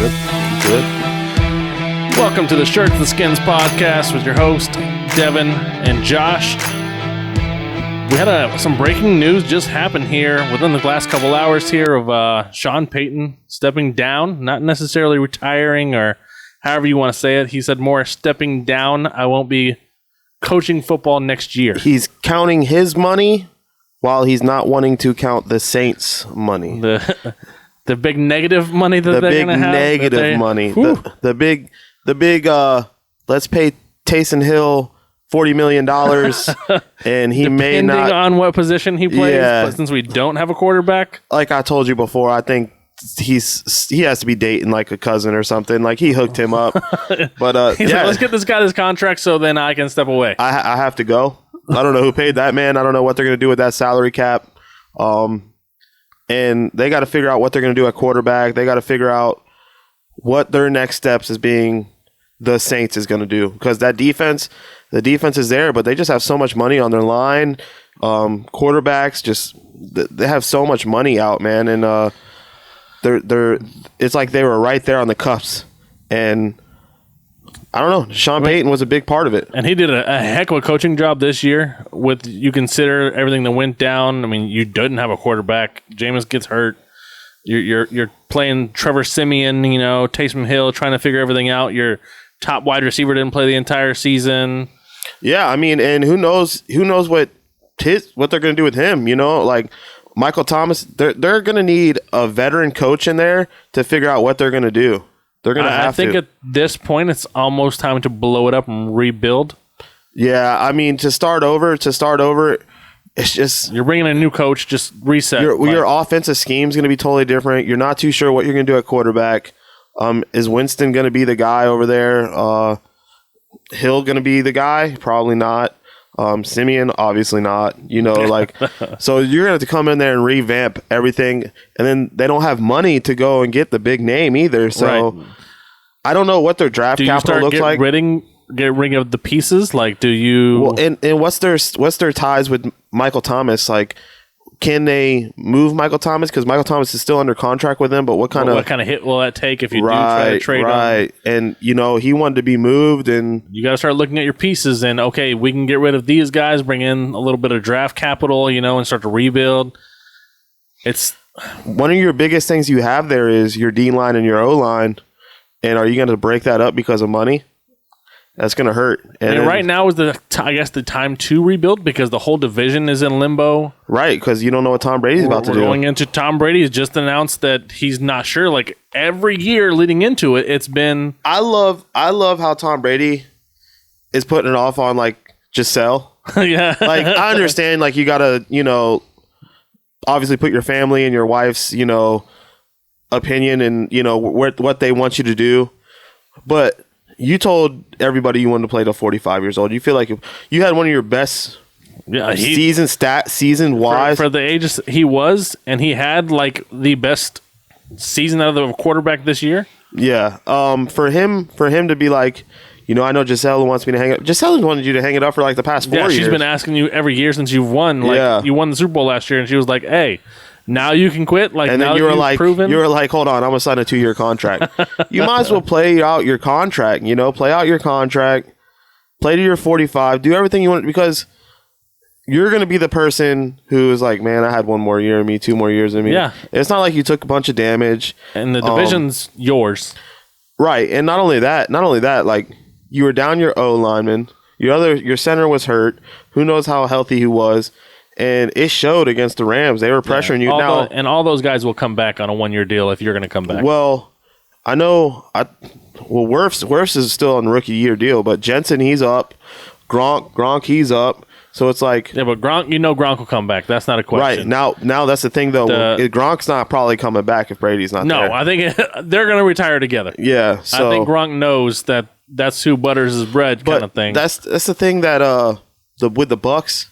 Good. Welcome to the Shirts and Skins podcast with your host, Devin and Josh. We had some breaking news just happen here within the last couple hours here of Sean Payton stepping down, not necessarily retiring or however you want to say it. He said more stepping down. I won't be coaching football next year. He's counting his money while he's not wanting to count the Saints' money. The big negative money that they're going to have. The big negative money. The big let's pay Taysom Hill $40 million and he may not. Depending on what position he plays, Yeah. but since we don't have a quarterback. Like I told you before, I think he has to be dating like a cousin or something. Like he hooked him up. But He's like, let's get this guy his contract so then I can step away. I have to go. I don't know who paid that man. I don't know what they're going to do with that salary cap. And they got to figure out what they're going to do at quarterback. They got to figure out what their next steps as being the Saints is going to do. Because that defense, the defense is there, but they just have so much money on their line. Quarterbacks they have so much money out, man. And they're it's like they were right there on the cuffs. And I don't know. Sean Payton was a big part of it. And he did a heck of a coaching job this year. With you consider everything that went down. I mean, you didn't have a quarterback. Jameis gets hurt. You're playing Trevor Siemian, Taysom Hill, trying to figure everything out. Your top wide receiver didn't play the entire season. Yeah, I mean, and who knows what they're going to do with him? Like Michael Thomas, they're going to need a veteran coach in there to figure out what they're going to do. They're going to have to. I think at this point, it's almost time to blow it up and rebuild. Yeah, I mean, to start over, it's just... You're bringing in a new coach, just reset. Your offensive scheme is going to be totally different. You're not too sure what you're going to do at quarterback. Is Winston going to be the guy over there? Hill going to be the guy? Probably not. Simeon, obviously not. So you're going to have to come in there and revamp everything. And then they don't have money to go and get the big name either. So right. I don't know what their draft capital looks like. Get rid of the pieces? Like, do you... Well, and what's their ties with Michael Thomas? Like, can they move Michael Thomas? Because Michael Thomas is still under contract with them, but what kind of hit will that take if you do try to trade him? Right, and, he wanted to be moved, and... You got to start looking at your pieces, and, okay, we can get rid of these guys, bring in a little bit of draft capital, and start to rebuild. It's... One of your biggest things you have there is your D-line and your O-line, and are you going to break that up because of money? That's going to hurt. And right now is the time to rebuild because the whole division is in limbo. Right, because you don't know what Tom Brady's about to do. Going into Tom Brady has just announced that he's not sure. Like every year leading into it, it's been... I love how Tom Brady is putting it off on like Giselle. Yeah. Like I understand like you got to, obviously put your family and your wife's, opinion and, what they want you to do. But... You told everybody you wanted to play till 45 years old. You feel like if you had one of your best season-wise. For the ages he was, and he had like the best season out of the quarterback this year. Yeah. For him to be like, I know Giselle wants me to hang it. Giselle wanted you to hang it up for like the past 4 years. Yeah, she's been asking you every year since you've won. Like you won the Super Bowl last year, and she was like, hey, now you can quit. Like, and then now you were like, proven. hold on, I'm gonna sign a 2-year contract. You might as well play out your contract. Play out your contract, play to your 45, do everything you want because you're gonna be the person who is like, man, I had 1 more year in me, 2 more years in me. Yeah, it's not like you took a bunch of damage, and the division's yours, right? And not only that, like you were down your O lineman, your center was hurt. Who knows how healthy he was. And it showed against the Rams. They were pressuring you now. And all those guys will come back on a 1-year deal if you're going to come back. Well, I know. Wirfs is still on a rookie year deal, but Jensen, he's up. Gronk, he's up. So it's like... Yeah, but Gronk, Gronk will come back. That's not a question. Right. Now that's the thing, though. Gronk's not probably coming back if Brady's not there. No, I think they're going to retire together. Yeah. So, I think Gronk knows that's who butters his bread kind of thing. That's the thing that with the Bucks...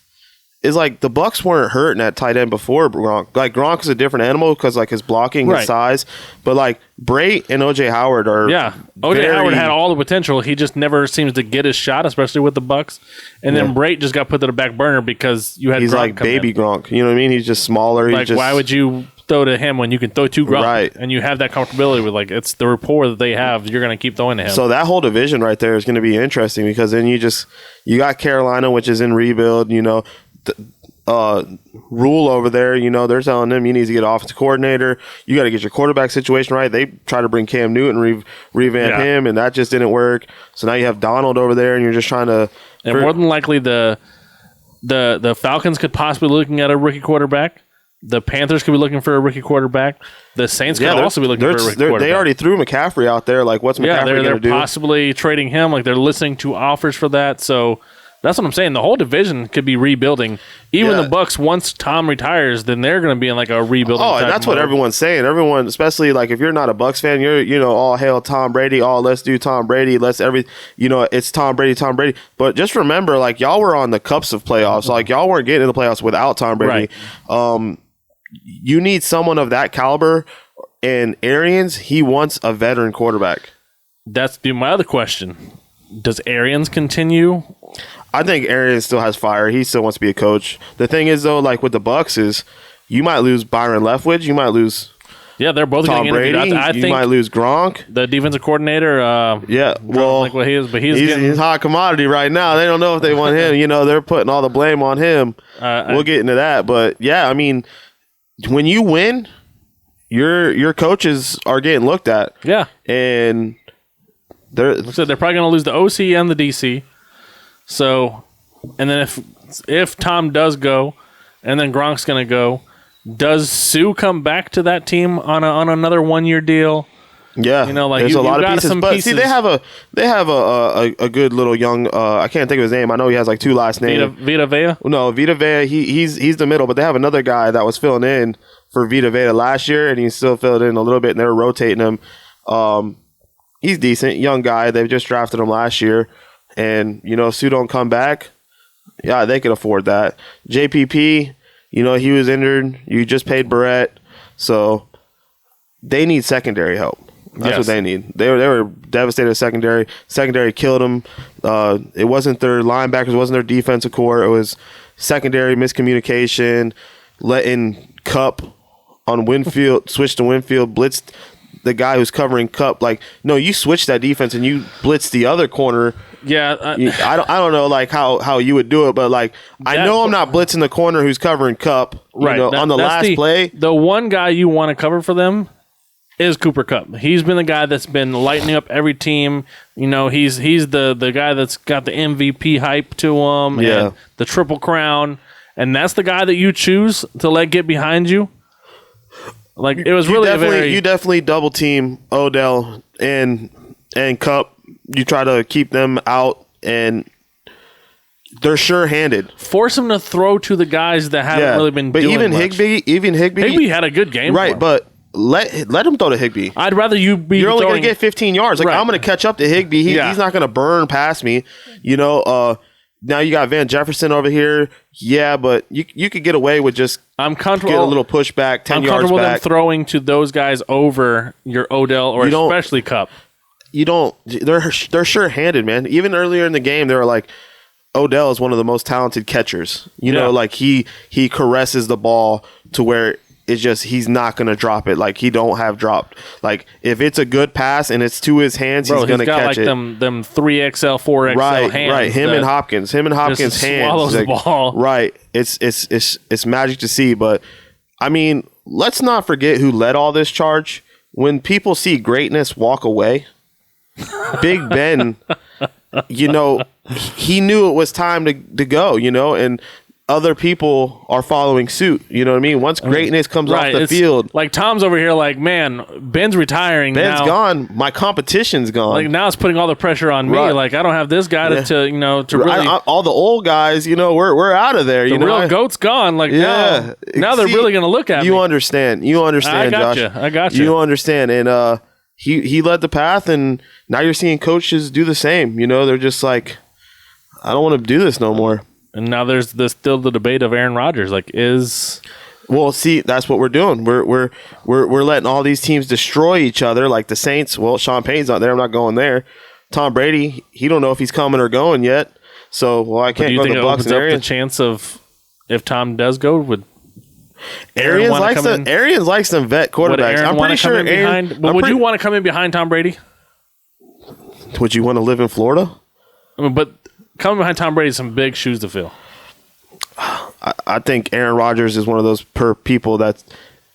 is like the Bucks weren't hurting at tight end before Gronk. Like Gronk is a different animal because like his blocking, his size. But like Brait and OJ Howard are OJ Howard had all the potential. He just never seems to get his shot, especially with the Bucks. And then Brait just got put to the back burner because you had. He's Gronk like baby Gronk. You know what I mean? He's just smaller. Like why would you throw to him when you can throw to Gronk? Right. And you have that comfortability with like it's the rapport that they have. You're going to keep throwing to him. So that whole division right there is going to be interesting because then you got Carolina, which is in rebuild. You know. Rule over there, you know, they're telling them you need to get an offensive coordinator. You got to get your quarterback situation right. They try to bring Cam Newton, revamp him, and that just didn't work. So now you have Donald over there, and you're just trying to. And more than likely, the Falcons could possibly be looking at a rookie quarterback. The Panthers could be looking for a rookie quarterback. The Saints could also be looking for a rookie quarterback. They already threw McCaffrey out there. Like, what's McCaffrey going to do? They're possibly trading him. Like, they're listening to offers for that. So. That's what I'm saying. The whole division could be rebuilding. Even the Bucks, once Tom retires, then they're going to be in like a rebuilding. Oh, and that's what everyone's saying. Everyone, especially like if you're not a Bucks fan, you're all hail Tom Brady. Let's do Tom Brady. It's Tom Brady. But just remember, like y'all were on the cups of playoffs. Like y'all weren't getting in the playoffs without Tom Brady. Right. You need someone of that caliber. And Arians, he wants a veteran quarterback. That's my other question. Does Arians continue? I think Arians still has fire. He still wants to be a coach. The thing is, though, like with the Bucks, is you might lose Byron Leftwich. You might lose they're both Tom Brady. I think you might lose Gronk. The defensive coordinator. Like what he is, but he's hot commodity right now. They don't know if they want him. You know, they're putting all the blame on him. We'll get into that. But, yeah, I mean, when you win, your coaches are getting looked at. Yeah. And they're probably going to lose the OC and the DC. So, and then if Tom does go, and then Gronk's going to go, does Sue come back to that team on another 1-year deal? Yeah, you know, like there's a lot of pieces. But pieces. See, they have a good little young. I can't think of his name. I know he has like 2 last names. Vita Vea. No, Vita Vea. He's the middle, but they have another guy that was filling in for Vita Vea last year, and he's still filled in a little bit, and they're rotating him. He's decent, young guy. They've just drafted him last year. And, you know, if Sue don't come back, yeah, they could afford that. JPP, you know, he was injured. You just paid Barrett. So they need secondary help. That's what they need. They were devastated secondary. Secondary killed them. It wasn't their linebackers. It wasn't their defensive core. It was secondary miscommunication, letting Kupp on Winfield, switch to Winfield, blitzed the guy who's covering Kupp. Like, no, you switch that defense and you blitz the other corner. Yeah, I don't know like how you would do it, but like I know I'm not blitzing the corner who's covering Kupp. Right, on the last play. The one guy you want to cover for them is Cooper Kupp. He's been the guy that's been lighting up every team. You know, he's the guy that's got the MVP hype to him. And the Triple Crown, and that's the guy that you choose to let get behind you. Like it was you definitely double team Odell and Kupp. You try to keep them out, and they're sure-handed. Force them to throw to the guys that haven't really been doing much. Higbee had a good game. Right, but let him throw to Higbee. I'd rather you be. You're only going to get 15 yards. Like I'm going to catch up to Higbee. He's not going to burn past me. You know. Now you got Van Jefferson over here. Yeah, but you could get away with just. I'm comfortable. Get a little pushback, 10 yards back. I'm comfortable them throwing to those guys over your Odell or especially Kupp. You don't. They're sure-handed, man. Even earlier in the game, they were like, Odell is one of the most talented catchers. You know, like he caresses the ball to where it's just he's not gonna drop it. Like he don't have dropped. Like if it's a good pass and it's to his hands, he's gonna catch it. Them 3XL, 4XL hands. Right. Him and Hopkins hands swallows the ball. Right. It's magic to see. But I mean, let's not forget who led all this charge. When people see greatness walk away. Big Ben, you know, he knew it was time to go, you know, and other people are following suit. You know what I mean? Once greatness comes off the field. Like Tom's over here like, man, Ben's retiring. Ben's gone. My competition's gone. Like now it's putting all the pressure on me. Right. Like I don't have this guy to really. All the old guys, you know, we're out of there. The real GOAT's gone. Like now they're really going to look at me. You understand, Josh. I got you. You understand. And, He led the path, and now you're seeing coaches do the same. You know, they're just like, I don't want to do this no more. And now there's still the debate of Aaron Rodgers. Like, Well, see, that's what we're doing. We're letting all these teams destroy each other, like the Saints. Well, Sean Payton's not there. I'm not going there. Tom Brady, he don't know if he's coming or going yet. So, well, I can't do you go think to it the Bucks. opens up the chance of if Tom does go, would Arians likes some vet quarterbacks. would Aaron I'm want pretty to come sure in Aaron. behind? Would you want to come in behind Tom Brady? Would you want to live in Florida? I mean, but coming behind Tom Brady is some big shoes to fill. I think Aaron Rodgers is one of those people that's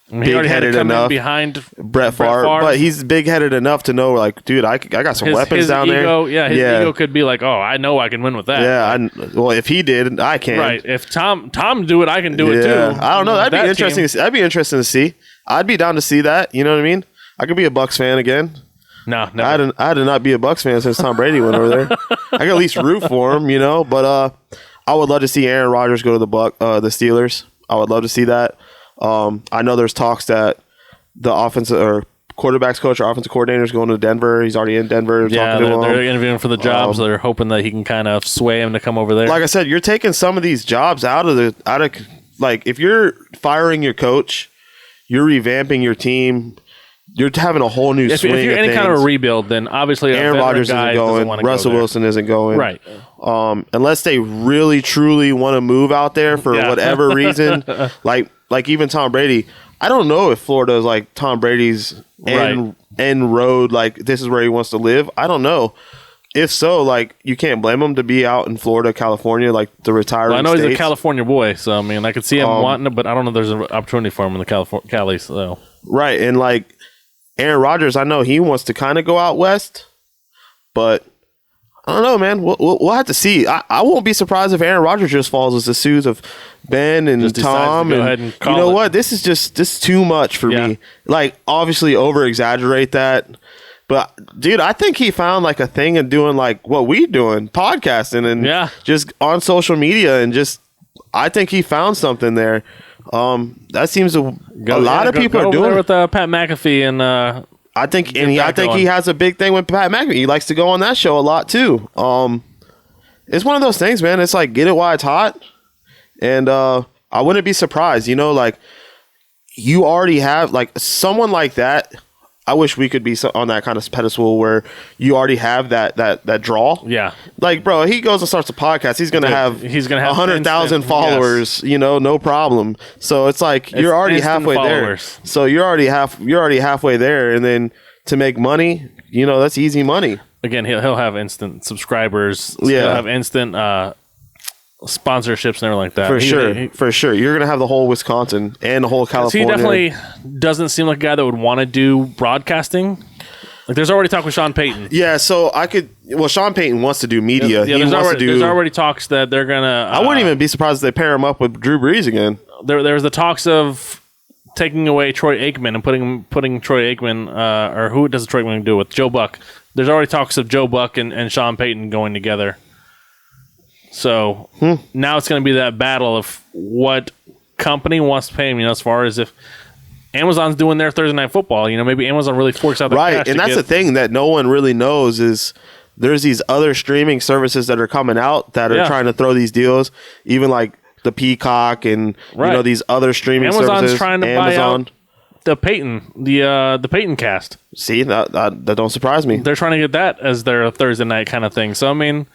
He already had to big-headed come in enough. behind Brett Favre, but he's big-headed enough to know, like, dude, I got some weapons his down ego, there. Yeah, his ego could be like, oh, I know I can win with that. Yeah, well, if he did, I can. Right. If Tom do it, I can do it too. I don't know. That'd be interesting. Team. That'd be interesting to see. I'd be down to see that. You know what I mean? I could be a Bucks fan again. No, never. I had to not be a Bucks fan since Tom Brady went over there. I could at least root for him, you know. But I would love to see Aaron Rodgers go to the Steelers. I would love to see that. I know there's talks that the offensive or quarterbacks coach or offensive coordinator is going to Denver. He's already in Denver. Yeah, they're interviewing for the job, so they're hoping that he can kind of sway him to come over there. Like I said, you're taking some of these jobs out of like if you're firing your coach, you're revamping your team. You're having a whole new swing. If you're any kind of a rebuild, then obviously Aaron Rodgers isn't going. Russell Wilson isn't going. Right. Unless they really truly want to move out there for whatever reason, like even Tom Brady. I don't know if Florida is like Tom Brady's end road. Like this is where he wants to live. I don't know. If so, like you can't blame him to be out in Florida, California, like the retiring. Well, I know states. he's a California boy, so I mean, I could see him wanting it, but I don't know if there's an opportunity for him in the Cali. So right, and like Aaron Rodgers, I know he wants to kind of go out west, but I don't know, man. We'll have to see. I won't be surprised if Aaron Rodgers just falls as the shoes of Ben and just Tom. And you know what? This is too much for me. Like, obviously, over exaggerate that. But dude, I think he found like a thing in doing like what we doing, podcasting and just on social media, and just I think he found something there. That seems a lot of people are doing it with Pat McAfee and I think he has a big thing with Pat McAfee. He likes to go on that show a lot too. It's one of those things, man. It's like get it while it's hot, and I wouldn't be surprised. You know, like you already have like someone like that. I wish we could be on that kind of pedestal where you already have that draw. Yeah. Like, bro, he goes and starts a podcast. He's gonna have 100,000 followers. Yes. You know, no problem. So it's like you're already halfway followers. There. So you're already halfway there, and then to make money, you know, that's easy money. Again, he'll have instant subscribers. Yeah. He'll have instant sponsorships and everything like that. For sure. You're going to have the whole Wisconsin and the whole California. He definitely doesn't seem like a guy that would want to do broadcasting. Like, there's already talk with Sean Payton. Yeah, so Sean Payton wants to do media. Yeah, there's already talks that they're going to... I wouldn't even be surprised if they pair him up with Drew Brees again. There's the talks of taking away Troy Aikman and putting Troy Aikman, or who does Troy Aikman do with? Joe Buck. There's already talks of Joe Buck and Sean Payton going together. So now it's going to be that battle of what company wants to pay him, you know, as far as if Amazon's doing their Thursday Night Football, you know, maybe Amazon really forks out the cash. Right, and that's the thing that no one really knows is there's these other streaming services that are coming out that are trying to throw these deals, even like the Peacock and you know these other streaming services. Amazon's trying to buy out the Peyton cast. See, that don't surprise me. They're trying to get that as their Thursday night kind of thing. So I mean,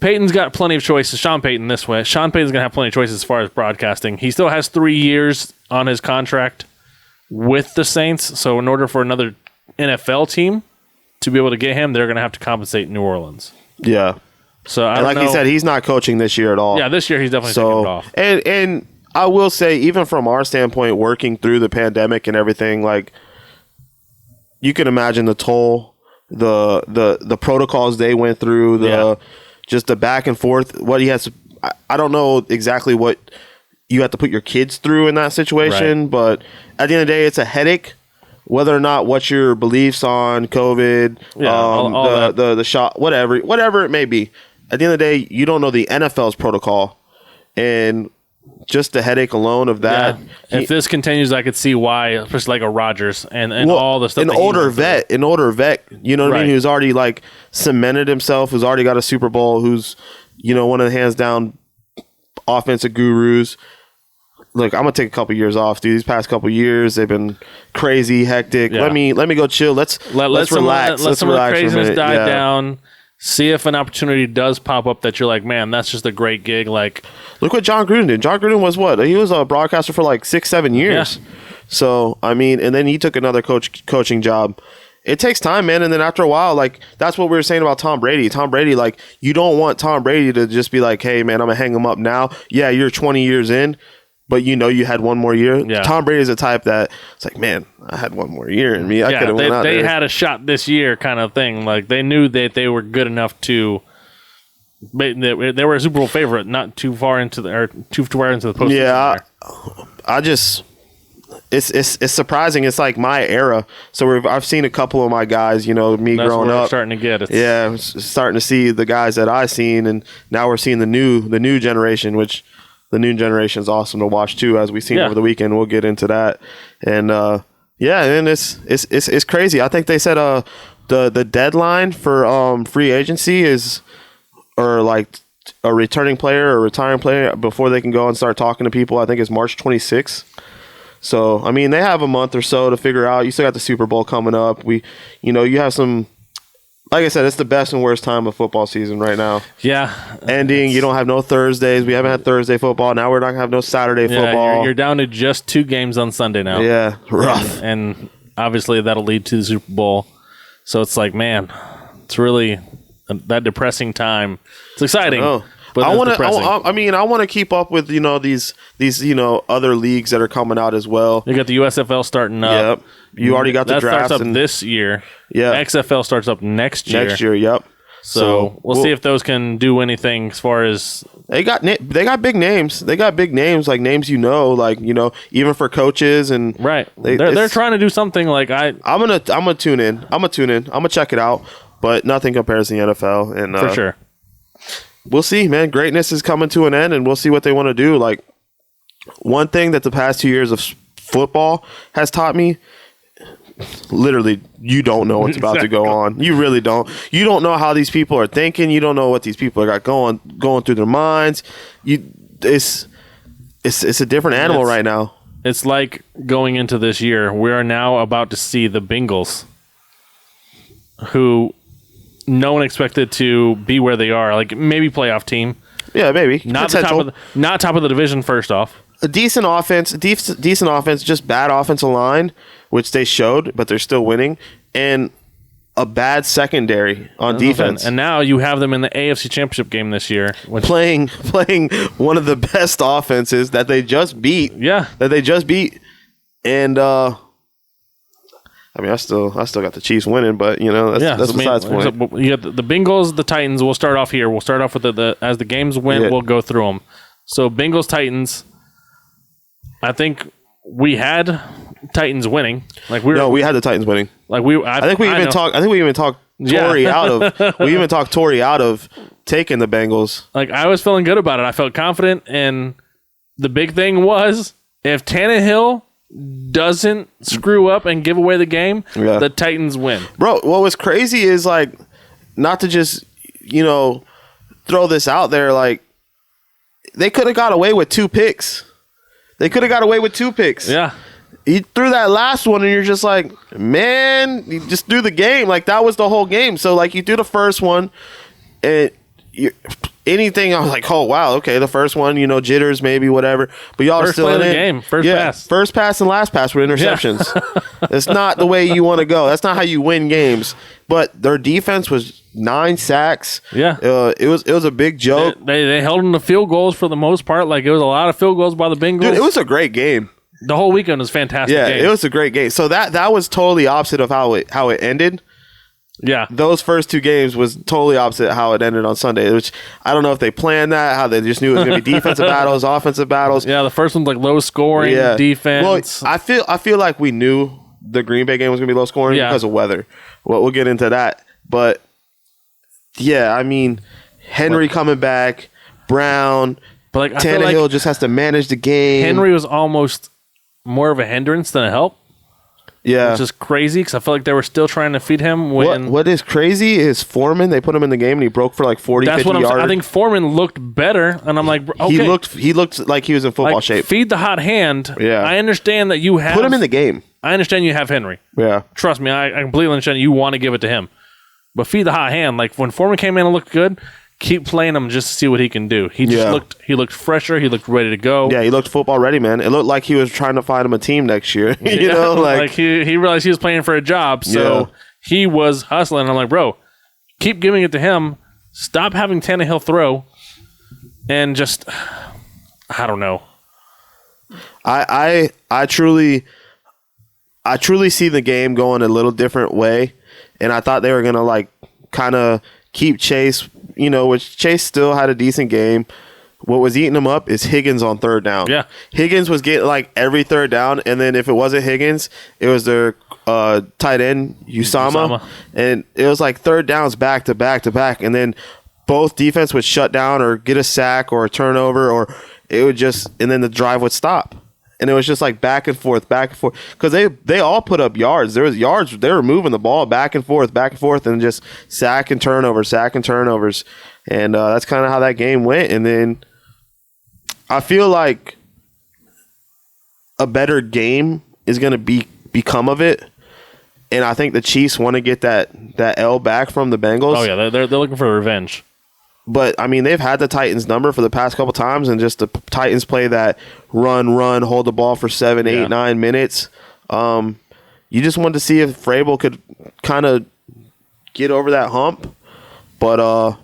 Peyton's got plenty of choices. Sean Payton this way. Sean Payton's going to have plenty of choices as far as broadcasting. He still has 3 years on his contract with the Saints. So in order for another NFL team to be able to get him, they're going to have to compensate New Orleans. Yeah. So I and like he said, he's not coaching this year at all. Yeah, this year he's definitely taking it off. And I will say, even from our standpoint, working through the pandemic and everything, like you can imagine the toll, the protocols they went through, just the back and forth. What he has, I don't know exactly what you have to put your kids through in that situation, but at the end of the day, it's a headache. Whether or not what your beliefs on COVID, the shot, whatever it may be. At the end of the day, you don't know the NFL's protocol, and just the headache alone of that. Yeah. If this continues, I could see why, especially like a Rodgers and all the stuff. An older vet, you know what I mean? Who's already like cemented himself, who's already got a Super Bowl, who's, you know, one of the hands down offensive gurus. Look, I'm gonna take a couple years off, dude. These past couple years, they've been crazy, hectic. Yeah. Let me go chill. Let's relax. Let some of the relax for a craziness minute. die Yeah. down. See if an opportunity does pop up that you're like, man, that's just a great gig. Like, Look what John Gruden did. John Gruden was what? He was a broadcaster for like 6-7 years. Yeah. So I mean, and then he took another coaching job. It takes time, man. And then after a while, like that's what we were saying about Tom Brady. Tom Brady, like you don't want Tom Brady to just be like, hey, man, I'm gonna hang him up now. Yeah, you're 20 years in. But you know you had one more year. Yeah. Tom Brady is the type that it's like, man, I had one more year in me. I could have went out they there. had a shot this year, kind of thing. Like they knew that they were good enough to. They were a Super Bowl favorite, not too far into the postseason. Yeah, there. I just it's surprising. It's like my era. So I've seen a couple of my guys. You know, me That's growing what we're up. starting to get. Yeah, starting to see the guys that I seen, and now we're seeing the new generation, which the new generation is awesome to watch too, as we've seen Yeah. over the weekend. We'll get into that, and yeah, and it's crazy. I think they said the deadline for free agency is, or like a returning player or retiring player before they can go and start talking to people. I think it's March 26th. So I mean, they have a month or so to figure out. You still got the Super Bowl coming up. You have some. Like I said, it's the best and worst time of football season right now. Yeah, Ending, you don't have no Thursdays. We haven't had Thursday football. Now we're not going to have no Saturday football. You're down to just 2 games on Sunday now. Yeah, rough. And obviously that'll lead to the Super Bowl. So it's like, man, it's really that depressing time. It's exciting. But I it's want depressing. to. I want to keep up with these other leagues that are coming out as well. You got the USFL starting up. Yep. You already got the that drafts starts up and this year. Yeah. XFL starts up next year. next year. Yep. So we'll see if those can do anything as far as they got big names. They got big names, like names even for coaches and right. They're trying to do something like I'm gonna tune in. I'm gonna check it out, but nothing compares to the NFL. And for sure. We'll see, man. Greatness is coming to an end, and we'll see what they want to do. Like one thing that the past 2 years of football has taught me. Literally, you don't know what's about to go on. You really don't. You don't know how these people are thinking. You don't know what these people got going through their minds. It's a different animal right now. It's like going into this year. We are now about to see the Bengals, who no one expected to be where they are. Like maybe playoff team. Yeah, maybe Not top of the division. First off, a decent offense, just bad offensive line, which they showed, but they're still winning, and a bad secondary on defense. And now you have them in the AFC Championship game this year, playing one of the best offenses that they just beat. Yeah, and I mean, I still got the Chiefs winning, but that's besides the point. You got the Bengals, the Titans. We'll start off here. We'll start off with as the games win. We'll go through them. So Bengals, Titans. I think we had Titans winning. We had the Titans winning. I think we even talked Torrey out of. We even talked Torrey out of taking the Bengals. Like I was feeling good about it. I felt confident, and the big thing was if Tannehill doesn't screw up and give away the game, the Titans win. Bro, what was crazy is like, not to just throw this out there, like they could have got away with 2 picks. Yeah. You threw that last one and you're just like, man, you just threw the game. Like that was the whole game. So like you threw the first one and anything, I was like, oh wow, okay, the first one, jitters maybe, whatever. But y'all are still in it. Game. First pass and last pass were interceptions. Yeah. It's not the way you want to go. That's not how you win games. But their defense was 9 sacks. Yeah. It was a big joke. They held them to field goals for the most part. Like it was a lot of field goals by the Bengals. Dude, it was a great game. The whole weekend was fantastic. Yeah, it was a great game. So that was totally opposite of how it ended. Yeah. Those first 2 games was totally opposite how it ended on Sunday, which I don't know if they planned that, how they just knew it was going to be defensive battles, offensive battles. Yeah, the first one's like low scoring defense. Well, I feel like we knew the Green Bay game was going to be low scoring because of weather. Well, we'll get into that. But yeah, I mean, Henry coming back, Brown, but Tannehill just has to manage the game. Henry was almost more of a hindrance than a help. Yeah. which is crazy because I feel like they were still trying to feed him when. What is crazy is Foreman. They put him in the game and he broke for like 40, That's 50 what I'm saying. yards. I think Foreman looked better, and I'm like, okay. He looked like he was in football like, shape. feed the hot hand. Yeah. I understand that you have. Put him in the game. I understand you have Henry. Yeah. Trust me, I completely understand you want to give it to him. But feed the hot hand. Like when Foreman came in and looked good, keep playing him just to see what he can do. He looked fresher. He looked ready to go. Yeah, he looked football ready, man. It looked like he was trying to find him a team next year. you know, like he realized he was playing for a job, so he was hustling. I'm like, bro, keep giving it to him. Stop having Tannehill throw, and just I don't know. I truly see the game going a little different way, and I thought they were gonna like kind of keep Chase. You know, which Chase still had a decent game. What was eating him up is Higgins on third down. Yeah. Higgins was getting like every third down, and then if it wasn't Higgins, it was their tight end, Usama. And it was like third downs back to back to back, and then both defense would shut down or get a sack or a turnover, or it would just, and then the drive would stop. And it was just like back and forth, because they all put up yards. There was yards. They were moving the ball back and forth, and just sack and turnovers. And that's kind of how that game went. And then I feel like a better game is going to become of it. And I think the Chiefs want to get that L back from the Bengals. Oh, yeah, they're looking for revenge. But, I mean, they've had the Titans' number for the past couple times, and just the Titans play that run, hold the ball for 7, 8, 9 minutes. You just wanted to see if Vrabel could kind of get over that hump. But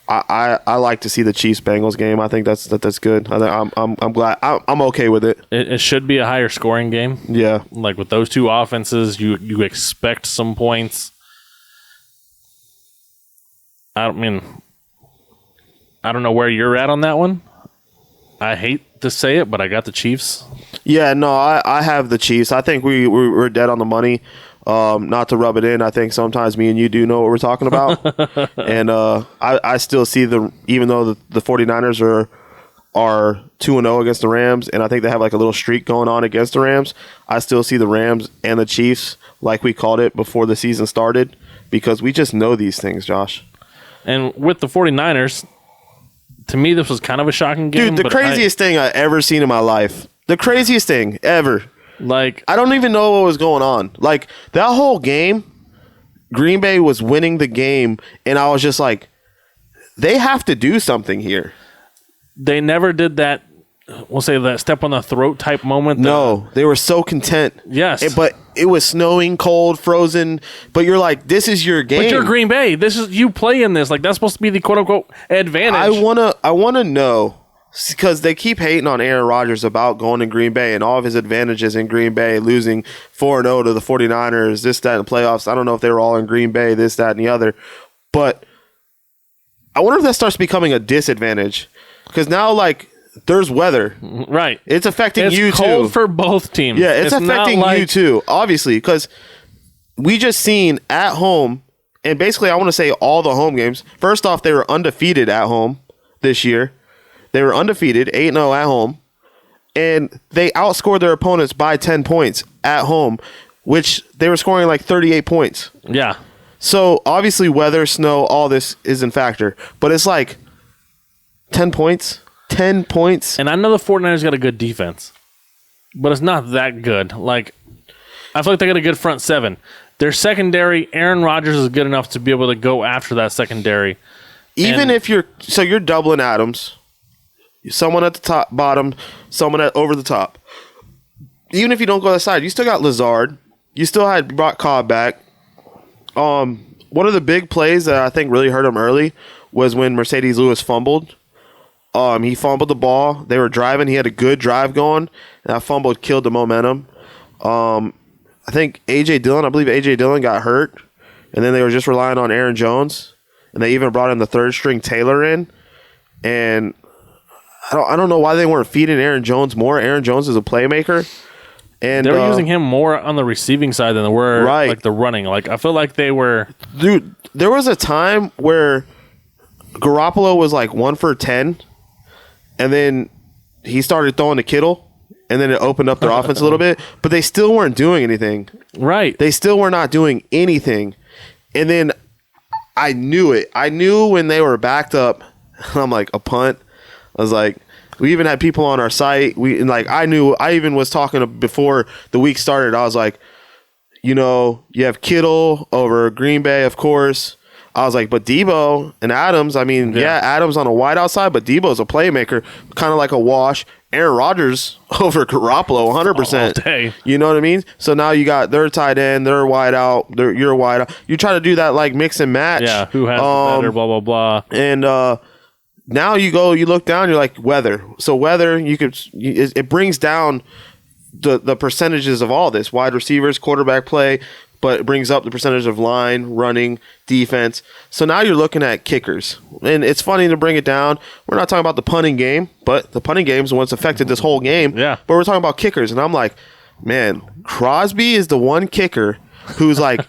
I like to see the Chiefs-Bengals game. I think that's good. I'm glad. I'm okay with it. It should be a higher scoring game. Yeah. Like with those two offenses, you expect some points. I mean, I don't know where you're at on that one. I hate to say it, but I got the Chiefs. Yeah, no, I have the Chiefs. I think we're dead on the money. Not to rub it in, I think sometimes me and you do know what we're talking about. And I still see even though the 49ers are 2-0 against the Rams, and I think they have like a little streak going on against the Rams, I still see the Rams and the Chiefs like we called it before the season started, because we just know these things, Josh. And with the 49ers, to me, this was kind of a shocking game. Dude, the craziest thing I've ever seen in my life. The craziest thing ever. Like, I don't even know what was going on. Like, that whole game, Green Bay was winning the game, and I was just like, they have to do something here. They never did that, we'll say that step on the throat type moment. No, they were so content. Yes. But it was snowing, cold, frozen, but you're like, this is your game. But you're Green Bay. This is you play in this. Like, that's supposed to be the quote-unquote advantage. I wanna know, because they keep hating on Aaron Rodgers about going to Green Bay and all of his advantages in Green Bay, losing 4-0 to the 49ers, this, that, in the playoffs. I don't know if they were all in Green Bay, this, that, and the other. But I wonder if that starts becoming a disadvantage. Because now, like, there's weather. Right. It's affecting you too. It's cold for both teams. Yeah, it's affecting you too, obviously, because we just seen at home, and basically I want to say all the home games. First off, they were undefeated at home this year. They were undefeated, 8-0 at home, and they outscored their opponents by 10 points at home, which they were scoring like 38 points. Yeah. So obviously weather, snow, all this is in factor, but it's like 10 points. 10 points. And I know the 49ers got a good defense, but it's not that good. Like, I feel like they got a good front seven. Their secondary, Aaron Rodgers is good enough to be able to go after that secondary. Even if you're doubling Adams, someone at the top, bottom, someone over the top. Even if you don't go to the side, you still got Lazard. You still had brought Cobb back. One of the big plays that I think really hurt him early was when Mercedes Lewis fumbled. He fumbled the ball. They were driving. He had a good drive going. And that fumble killed the momentum. I think I believe A.J. Dillon got hurt. And then they were just relying on Aaron Jones. And they even brought in the third string Taylor in. And I don't know why they weren't feeding Aaron Jones more. Aaron Jones is a playmaker. And they were using him more on the receiving side than they were like the running. Like, I feel like they were... Dude, there was a time where Garoppolo was like 1 for 10. And then he started throwing to Kittle, and then it opened up their offense a little bit, but they still weren't doing anything. Right. They still were not doing anything. And then I knew it. I knew when they were backed up, I'm like, a punt. I was like, we even had people on our site. I knew, I even was talking before the week started. I was like, you have Kittle over Green Bay, of course. I was like, but Debo and Adams, Adams on a wide outside, but Debo's a playmaker, kind of like a wash. Aaron Rodgers over Garoppolo, 100%. All day. You know what I mean? So now you got their tight end, they're wide out, you're wide out. You try to do that like mix and match. Yeah, who has the better, blah, blah, blah. And now you look down, you're like, weather. So weather, it brings down the percentages of all this. Wide receivers, quarterback play, but it brings up the percentage of line, running, defense. So now you're looking at kickers. And it's funny to bring it down. We're not talking about the punting game, but the punting game is what's affected this whole game. Yeah. But we're talking about kickers. And I'm like, man, Crosby is the one kicker who's like,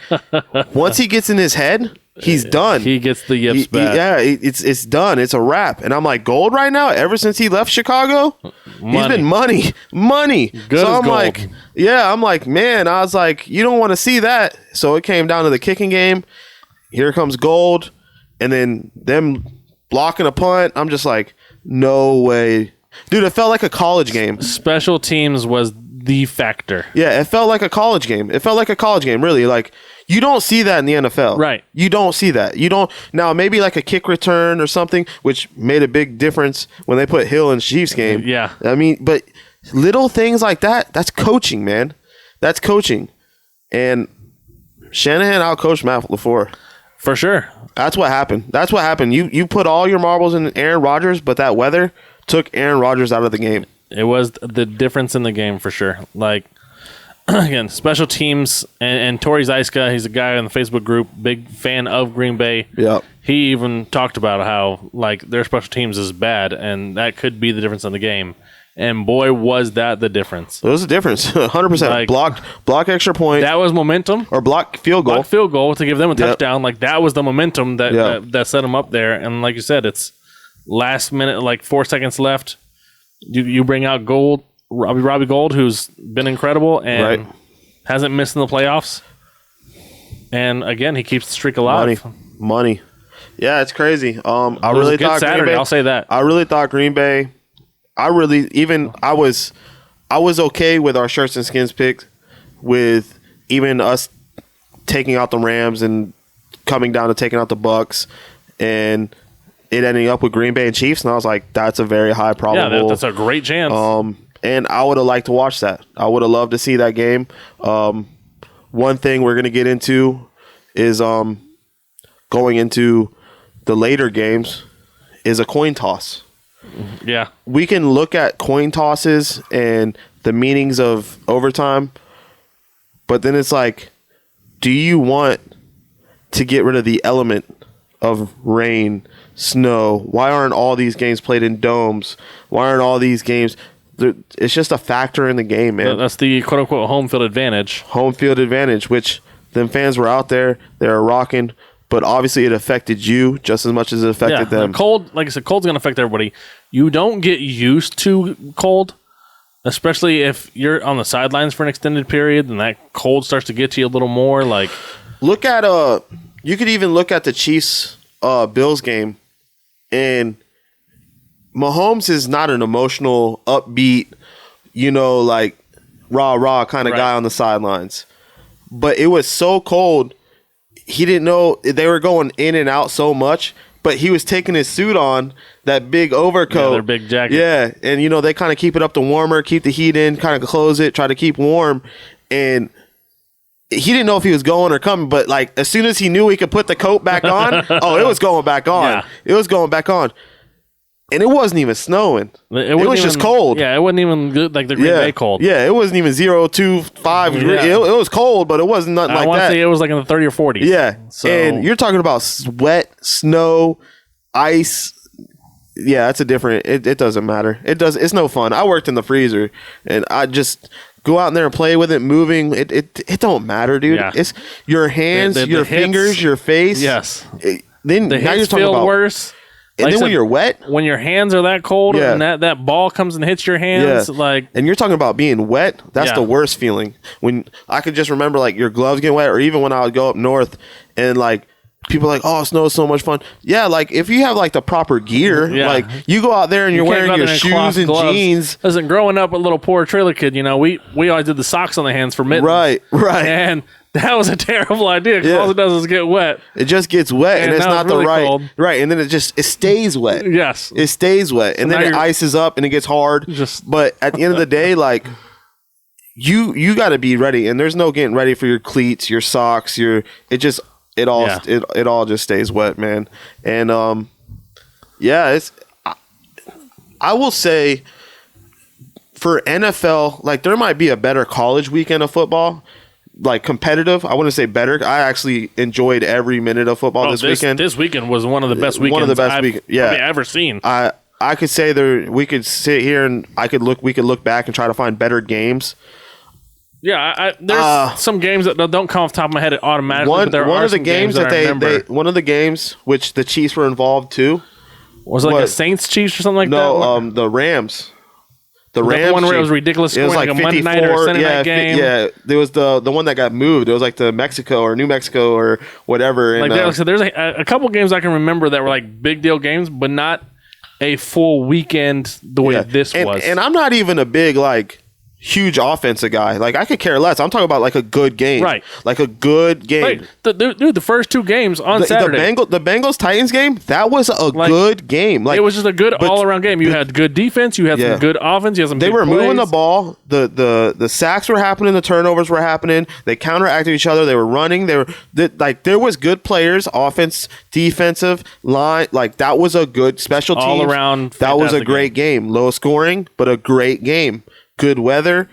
once he gets in his head, he's done. He gets the yips back. It's done. It's a wrap. And I'm like, Gold right now, ever since he left Chicago, he's been money. Good so as I'm gold. like, I'm like, man, I was like, you don't want to see that. So it came down to the kicking game. Here comes Gold. And then them blocking a punt. I'm just like, no way. Dude, it felt like a college game. Special teams was the factor. Yeah, it felt like a college game. Really. Like, you don't see that in the NFL. Right. You don't see that. You don't. Now, maybe like a kick return or something, which made a big difference when they put Hill in Chiefs game. Yeah. I mean, but little things like that, that's coaching, man. That's coaching. And Shanahan outcoached Matt LaFleur. For sure. That's what happened. You put all your marbles in Aaron Rodgers, but that weather took Aaron Rodgers out of the game. It was the difference in the game for sure. Like, again, special teams and Tori Zeiska, he's a guy in the Facebook group, big fan of Green Bay. Yep. He even talked about how like their special teams is bad, and that could be the difference in the game. And boy, was that the difference. It was a difference, 100%. Like, block extra point. That was momentum. Or block field goal. Block field goal to give them a touchdown. Like that was the momentum that set them up there. And like you said, it's last minute, like 4 seconds left. You bring out Gold, Robbie Gold, who's been incredible and hasn't missed in the playoffs. And again, he keeps the streak alive. Money. Yeah, it's crazy. I really really thought Saturday, Green Bay, I'll say that. I really thought Green Bay. I was okay with our Shirts and Skins pick, with even us taking out the Rams and coming down to taking out the Bucks, and it ending up with Green Bay and Chiefs. And I was like, that's a very high probable. Yeah, that's a great chance. And I would have liked to watch that. I would have loved to see that game. One thing we're going to get into is going into the later games is a coin toss. Yeah. We can look at coin tosses and the meanings of overtime, but then it's like, do you want to get rid of the element of rain, snow? Why aren't all these games played in domes? Why aren't all these games? It's just a factor in the game, man. That's the quote-unquote home field advantage. Home field advantage, which them fans were out there. They were rocking. But obviously it affected you just as much as it affected them. Cold, like I said, cold's going to affect everybody. You don't get used to cold, especially if you're on the sidelines for an extended period and that cold starts to get to you a little more. Like, look at you could even look at the Chiefs Bills game, and Mahomes is not an emotional, upbeat, like rah kind of guy on the sidelines. But it was so cold. He didn't know they were going in and out so much, but he was taking his suit on, that big overcoat. Their big jacket. Yeah, and they kind of keep it up to warmer, keep the heat in, kind of close it, try to keep warm. And he didn't know if he was going or coming, but like as soon as he knew he could put the coat back on, it was going back on. Yeah. It was going back on. And it wasn't even snowing. It was just cold. Yeah, it wasn't even good, like the Green Bay cold. Yeah, it wasn't even 0, 2, 5. Yeah. It was cold, but it wasn't nothing like that. I want to say it was like in the 30 or 40s. Yeah, and you're talking about sweat, snow, ice. Yeah, that's a different. It doesn't matter. It's no fun. I worked in the freezer, and I just go out in there and play with it, moving. It don't matter, dude. Yeah. It's your hands, your fingers, your face. Yes. Then the now hits you're talking feel about worse. And Like I then when said, you're wet, when your hands are that cold Yeah. and that ball comes and hits your hands, like and you're talking about being wet, that's Yeah. the worst feeling. When I could just remember like your gloves getting wet, or even when I would go up north and like people are like, oh, snow's so much fun. Yeah, like if you have like the proper gear, Yeah. like you go out there and you're you can't wearing go out your there in cloth shoes and gloves. jeans. Listen, growing up a little poor trailer kid, we always did the socks on the hands for mittens. Right. And that was a terrible idea because Yeah. all it does is get wet. It just gets wet and And it's now not it's really the right cold. right, and then it stays wet. Yes. It stays wet, and now then it you're- ices up and it gets hard. But at the end of the day, like you got to be ready, and there's no getting ready for your cleats, your socks, it all just stays wet, man. And I will say for NFL, like there might be a better college weekend of football. Like competitive, I wouldn't say better. I actually enjoyed every minute of football this weekend. This weekend was one of the best weekends One of the best I've weekend- probably ever seen. I could say we could sit here and we could look back and try to find better games. Yeah, there's some games that don't come off the top of my head automatically. One but there of are the some games that I remember. one of the games which the Chiefs were involved too. Was it like a what? Saints Chiefs or something like that. No, the Rams. The Was that Rams. the one where it was Chiefs. ridiculous It was scoring, like like a Monday night or 54. Sunday night game. Yeah, there was the one that got moved. It was like the Mexico or New Mexico or whatever. And, Like so there's a couple games I can remember that were like big deal games, but not a full weekend the way this was. And I'm not even a big like huge offensive guy. Like I could care less. I'm talking about like a good game. Right. Like a good game. Right. Dude, the first two games on Saturday. The Bengals Titans game, that was a good game. Like it was just a good all around game. You had good defense, you had some good offense, you had some they big were moving the plays. ball. The sacks were happening, the turnovers were happening. They counteracted each other. They were running. There was good players, offense, defensive line. Like that was a good special teams. All around That was a fantastic great game. Low scoring, but a great game. Good weather.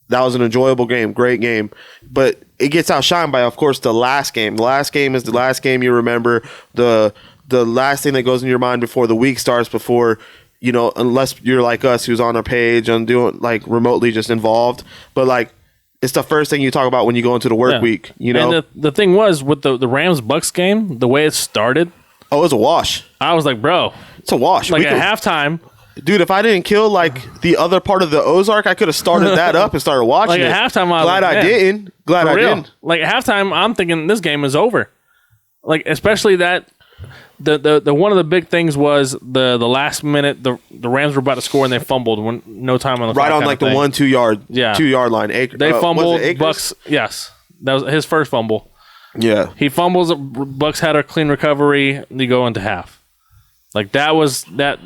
That was an enjoyable game. Great game. But it gets outshined by, of course, the last game. The last game is the last game you remember. The last thing that goes in your mind before the week starts, before, unless you're like us who's on our page and doing like remotely just involved. But like it's the first thing you talk about when you go into the work week, And the thing was with the Rams Bucks game, the way it started, Oh, it was a wash. I was like, bro, It's a wash. like at halftime, Dude, if I didn't kill like the other part of the Ozark, I could have started that up and started watching like it. at halftime, I was Glad like, I man, didn't. Glad for I real. didn't. Like at halftime, I'm thinking this game is over. Like especially that the one of the big things was the last minute the Rams were about to score and they fumbled when no time on the Right clock on kind like of the thing. 2 yard, Yeah. 2 yard line. They was fumbled. it Akers? Bucks, yes, that was his first fumble. Yeah. He fumbles. Bucks had a clean recovery. They go into half. Like that was that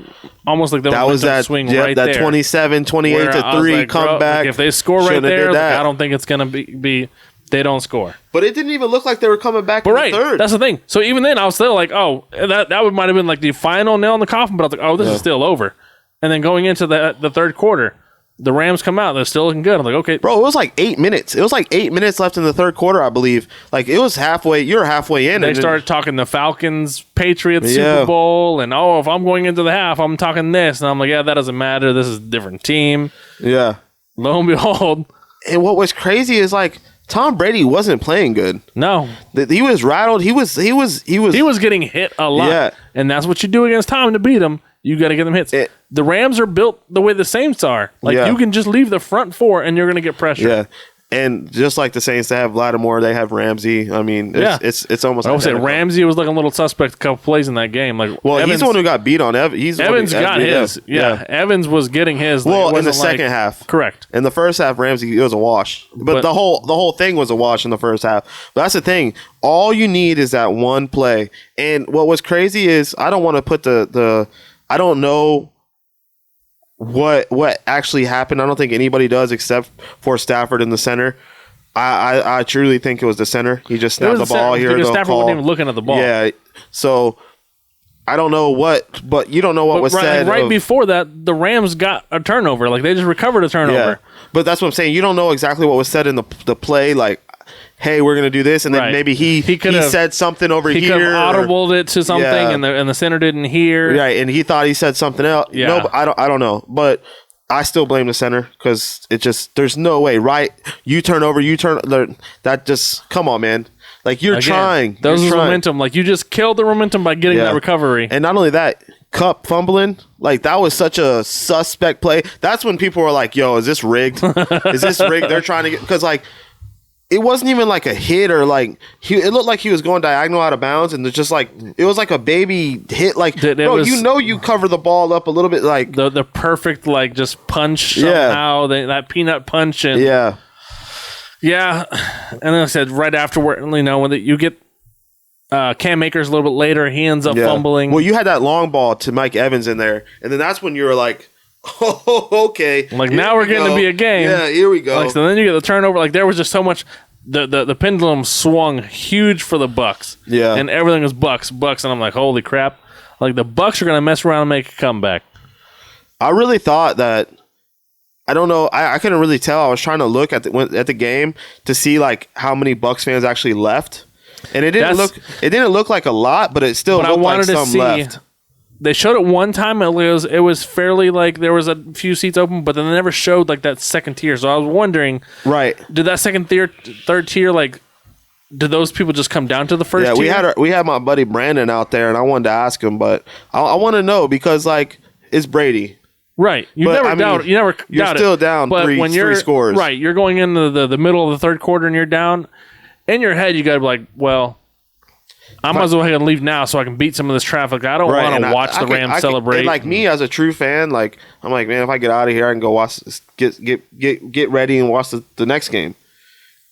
almost like the That was that swing yeah, right that there. 27, 28 where to I was 3 like, bro, comeback. like, if they score right Shouldn't have there, did like, that. I don't think it's gonna be they don't score. But it didn't even look like they were coming back But in right, the third. that's the thing. So even then, I was still like, oh, that might have been like the final nail in the coffin. But I was like, oh, this is still over. And then going into the third quarter, the Rams come out. They're still looking good. I'm like, okay, Bro, it was like 8 minutes. It was like 8 minutes left in the third quarter, I believe. Like it was halfway. You're halfway in. They and then- started talking the Falcons, Patriots, Yeah. Super Bowl, and if I'm going into the half, I'm talking this, and I'm like, yeah, that doesn't matter. This is a different team. Yeah. Lo and behold, And what was crazy is like Tom Brady wasn't playing good. no, He was rattled. He was he was getting hit a lot, Yeah. and that's what you do against Tom to beat him. You got to get them hits. The Rams are built the way the Saints are. Like Yeah. you can just leave the front four, and you're going to get pressure. Yeah. And just like the Saints, they have Lattimore, they have Ramsey. I mean, it's almost. I would say identical. Ramsey was looking a little suspect a couple plays in that game. Like, Well, Evans, he's the one who got beat on. Evans got his. Yeah. Evans was getting his. Well, It in the wasn't like- second half. correct. In the first half, Ramsey, it was a wash. But the whole thing was a wash in the first half. But that's the thing. All you need is that one play. And what was crazy is I don't want to put the I don't know what actually happened. I don't think anybody does except for Stafford in the center. I truly think it was the center. He just snapped the ball here. Because the Stafford call. wasn't even looking at the ball. Yeah. So I don't know but you don't know what But was right, said. right of- before that, the Rams got a turnover. Like they just recovered a turnover. Yeah. But that's what I'm saying. You don't know exactly what was said in the play. Like, hey, we're gonna do this, and then Right. maybe he could've- said something over He here. could have audibled it to something, Yeah. and the center didn't hear. Right, and he thought he said something else. Yeah. No, but I don't know. But I still blame the center because it just there's no way. Right, you turn over, that just come on, man. Like you're trying. That was you're trying. momentum. Like you just killed the momentum by getting that recovery. And not only that, Cup fumbling. Like that was such a suspect play. That's when people were like, "Yo, is this rigged? Is this rigged?" They're trying to get because like. It wasn't even like a hit or like it looked like he was going diagonal out of bounds and it's just like it was like a baby hit like bro was, you cover the ball up a little bit like the perfect like just punch somehow that peanut punch and and then I said right afterward when you get Cam Akers a little bit later he ends up fumbling. Well, you had that long ball to Mike Evans in there and then that's when you were like oh, okay. Like now we're getting to be a game. Yeah, here we go. Like, so then you get the turnover. Like there was just so much. The pendulum swung huge for the Bucks. Yeah, and everything was Bucks, and I'm like, holy crap! Like the Bucks are gonna mess around and make a comeback. I really thought that. I don't know. I couldn't really tell. I was trying to look at the game to see like how many Bucks fans actually left, and it didn't look like a lot, but it still looked like some left. They showed it one time. It was fairly like there was a few seats open, but then they never showed like that second tier. So I was wondering, right? Did that second tier, third tier, like, did those people just come down to the first? Yeah, tier? we had my buddy Brandon out there, and I wanted to ask him, but I want to know because like it's Brady, right? You're still down three scores, right? You're going into the middle of the third quarter and you're down. In your head, you got to be like, well. I might as well leave now so I can beat some of this traffic. I don't want to watch the Rams celebrate. And like me as a true fan, like I'm like, man, if I get out of here, I can go watch, get ready and watch the next game.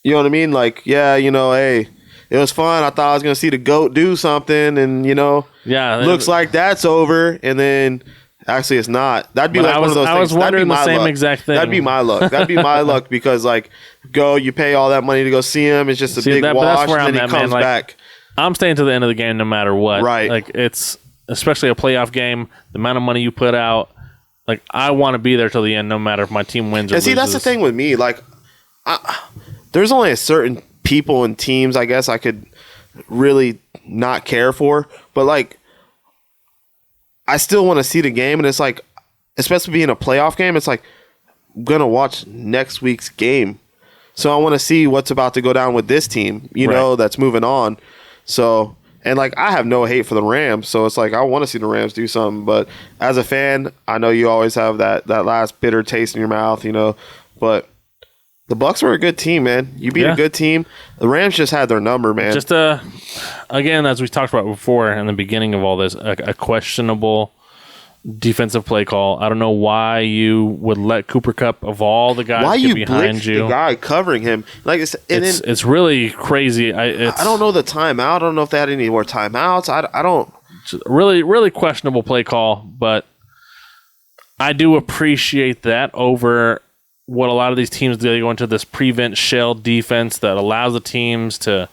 You know what I mean? Like, yeah, hey, it was fun. I thought I was gonna see the GOAT do something, and looks like that's over. And then actually, it's not. That'd be like one of those things. I was wondering the same exact thing. That'd be my luck. That'd be my luck because like, you pay all that money to go see him. It's just a big wash, and then he comes back. I'm staying to the end of the game no matter what. Right. Like, it's, especially a playoff game, the amount of money you put out, like, I want to be there till the end no matter if my team wins or loses. See, that's the thing with me. Like, there's only a certain people and teams, I guess, I could really not care for. But, like, I still want to see the game. And it's like, especially being a playoff game, it's like, I'm going to watch next week's game. So I want to see what's about to go down with this team, that's moving on. So, and like, I have no hate for the Rams, so it's like, I want to see the Rams do something, but as a fan, I know you always have that last bitter taste in your mouth, but the Bucks were a good team, man. You beat a good team. The Rams just had their number, man. Just, again, as we talked about before in the beginning of all this, a questionable defensive play call. I don't know why you would let Cooper Kupp of all the guys get behind you. The guy covering him, like it's really crazy. I don't know the timeout. I don't know if they had any more timeouts. I don't. Really, really questionable play call, but I do appreciate that over what a lot of these teams do. They go into this prevent shell defense that allows the teams to.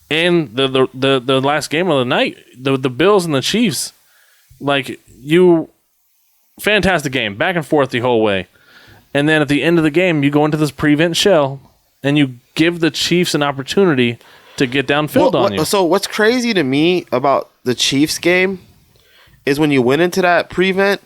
And the last game of the night, the Bills and the Chiefs, like. Fantastic game, back and forth the whole way. And then at the end of the game, you go into this prevent shell and you give the Chiefs an opportunity to get downfield on you. So what's crazy to me about the Chiefs game is when you went into that prevent,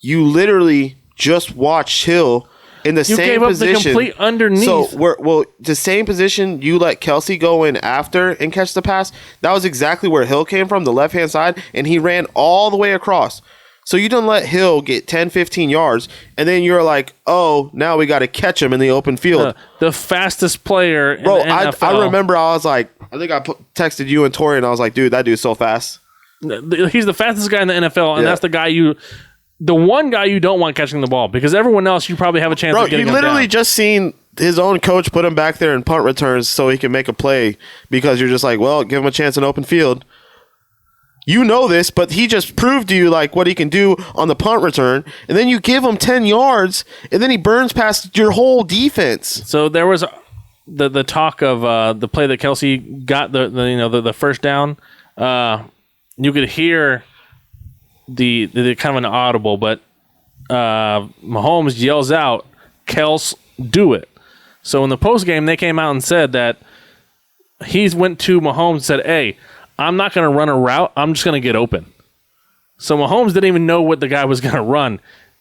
you literally just watched Hill in the same position. You gave up the complete underneath. So, the same position you let Kelsey go in after and catch the pass, that was exactly where Hill came from, the left-hand side, and he ran all the way across. So you didn't let Hill get 10, 15 yards, and then you're like, oh, now we got to catch him in the open field. The fastest player in the NFL. I remember I was like, I think I texted you and Tori, and I was like, dude, that dude's so fast. He's the fastest guy in the NFL, and that's the guy the one guy you don't want catching the ball, because everyone else you probably have a chance of getting him down. You literally just seen his own coach put him back there in punt returns so he can make a play, because you're just like, well, give him a chance in open field. You know this, but he just proved to you like what he can do on the punt return, and then you give him 10 yards, and then he burns past your whole defense. So there was the talk of the play that Kelsey got the first down. You could hear the kind of an audible, but Mahomes yells out, "Kels, do it." So in the post game, they came out and said that he went to Mahomes and said, "Hey, I'm not going to run a route. I'm just going to get open." So Mahomes didn't even know what the guy was going to run,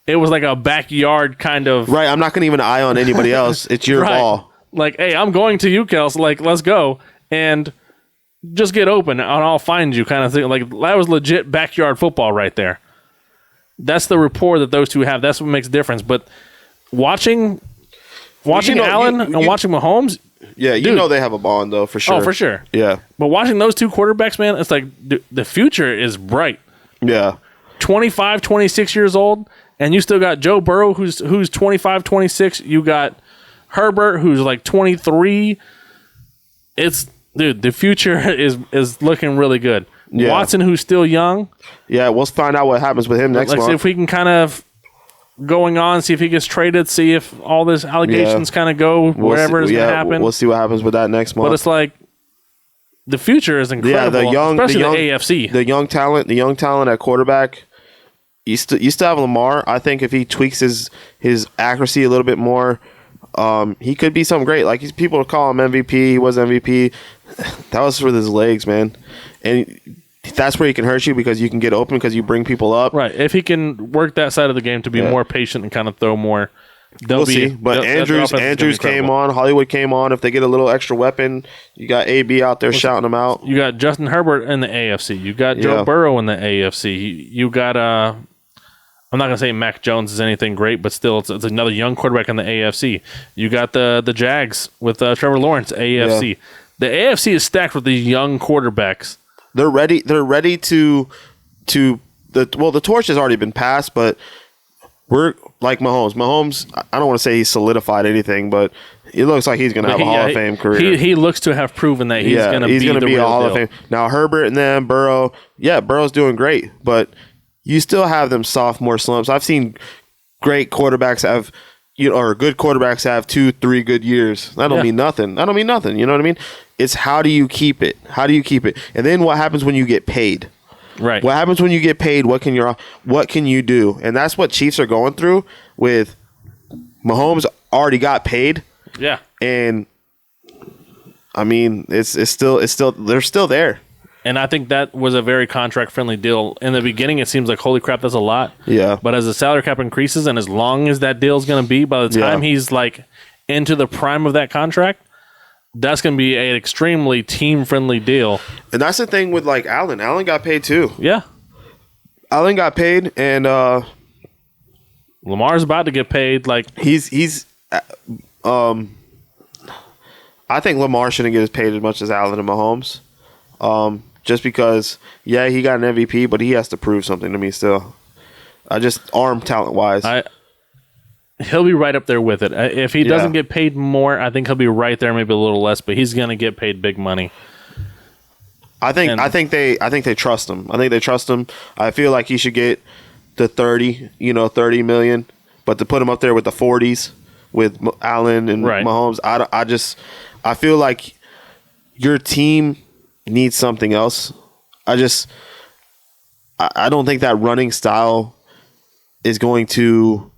it was like a backyard kind of. Right. I'm not going to even eye on anybody else. It's your Right. ball. Like, hey, I'm going to you, Kels. Like, let's go. And just get open and I'll find you kind of thing. Like, that was legit backyard football right there. That's the rapport that those two have. That's what makes a difference. But watching Allen and watching Mahomes. Yeah, you dude, know they have a bond, though, for sure. Oh, for sure. Yeah. But watching those two quarterbacks, man, it's like the future is bright. Yeah. 25, 26 years old, and you still got Joe Burrow, who's 25, 26. You got Herbert, who's like 23. The future is looking really good. Yeah. Watson, who's still young. Yeah, we'll find out what happens with him next Like, month. see if we can kind of going on, see if he gets traded, see if all these allegations kind of go wherever it's going to happen. We'll see what happens with that next month. But it's like the future is incredible, especially the AFC. The young talent at quarterback. You still have Lamar. I think if he tweaks his accuracy a little bit more, he could be something great. Like people call him MVP. He was MVP. That was with his legs, man. And that's where he can hurt you because you can get open because you bring people up. Right. If he can work that side of the game to be more patient and kind of throw more, we'll see. But Andrews came on. Hollywood came on. If they get a little extra weapon, you got AB out there shouting them out. You got Justin Herbert in the AFC. You got Joe Burrow in the AFC. You got I'm not gonna say Mac Jones is anything great, but still, it's another young quarterback in the AFC. You got the Jags with Trevor Lawrence, AFC. Yeah. The AFC is stacked with these young quarterbacks. They're ready. They're ready to the torch has already been passed, but we're like Mahomes. Mahomes, I don't want to say he's solidified anything, but it looks like he's going to have a Hall of Fame career. He looks to have proven that he's going to be a Hall of Fame. Now Herbert and then Burrow. Yeah, Burrow's doing great, but you still have them sophomore slumps. I've seen great quarterbacks have, or good quarterbacks have 2-3 good years. That don't mean nothing. You know what I mean? It's how do you keep it? And then what happens when you get paid? Right. What happens when you get paid? What can you do? And that's what Chiefs are going through with Mahomes already got paid. Yeah. And I mean, it's still they're still there. And I think that was a very contract-friendly deal. In the beginning, it seems like, holy crap, that's a lot. Yeah. But as the salary cap increases and as long as that deal is going to be, by the time he's like into the prime of that contract, that's going to be an extremely team-friendly deal. And that's the thing with like Allen. Allen got paid too. Yeah. Allen got paid, and Lamar's about to get paid. Like he's I think Lamar shouldn't get paid as much as Allen and Mahomes. Just because, he got an MVP, but he has to prove something to me still. I just arm talent wise. He'll be right up there with it. If he doesn't get paid more, I think he'll be right there, maybe a little less, but he's going to get paid big money. I think they trust him. I think they trust him. I feel like he should get the 30 million, but to put him up there with the 40s with Allen and Mahomes, I feel like your team needs something else. I don't think that running style is going to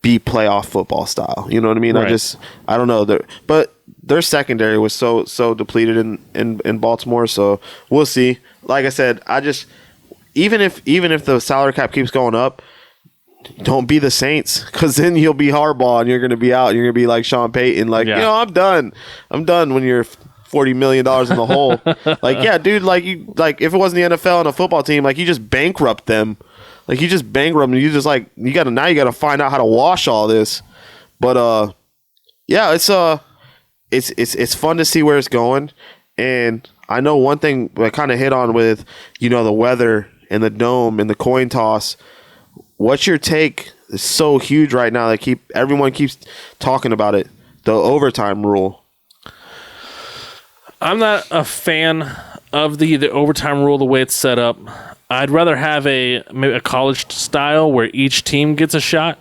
be playoff football style. You know what I mean? Right. I don't know. But their secondary was so depleted in Baltimore, so we'll see. Like I said, even if the salary cap keeps going up, don't be the Saints, because then you'll be Harbaugh and you're going to be out. You're going to be like Sean Payton, I'm done. I'm done when you're $40 million in the hole. Dude, if it wasn't the NFL and a football team, you just bankrupt them. You just bankrupt them. You just you got to find out how to wash all this. But it's fun to see where it's going. And I know one thing I kind of hit on with, the weather and the dome and the coin toss. What's your take? It's so huge right now that everyone keeps talking about it. The overtime rule. I'm not a fan of the overtime rule the way it's set up. I'd rather have maybe a college style where each team gets a shot.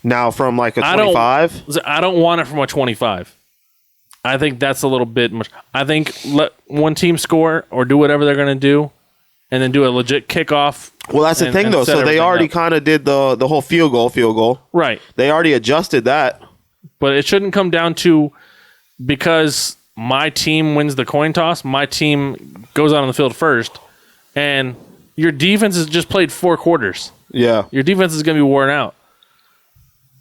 Now from a 25? I don't want it from a 25. I think that's a little bit much. I think let one team score or do whatever they're going to do and then do a legit kickoff. Well, that's the thing, though. So they already kind of did the whole field goal. Right. They already adjusted that. But it shouldn't come down to because my team wins the coin toss, my team goes out on the field first, and your defense has just played 4 quarters. Yeah. Your defense is going to be worn out.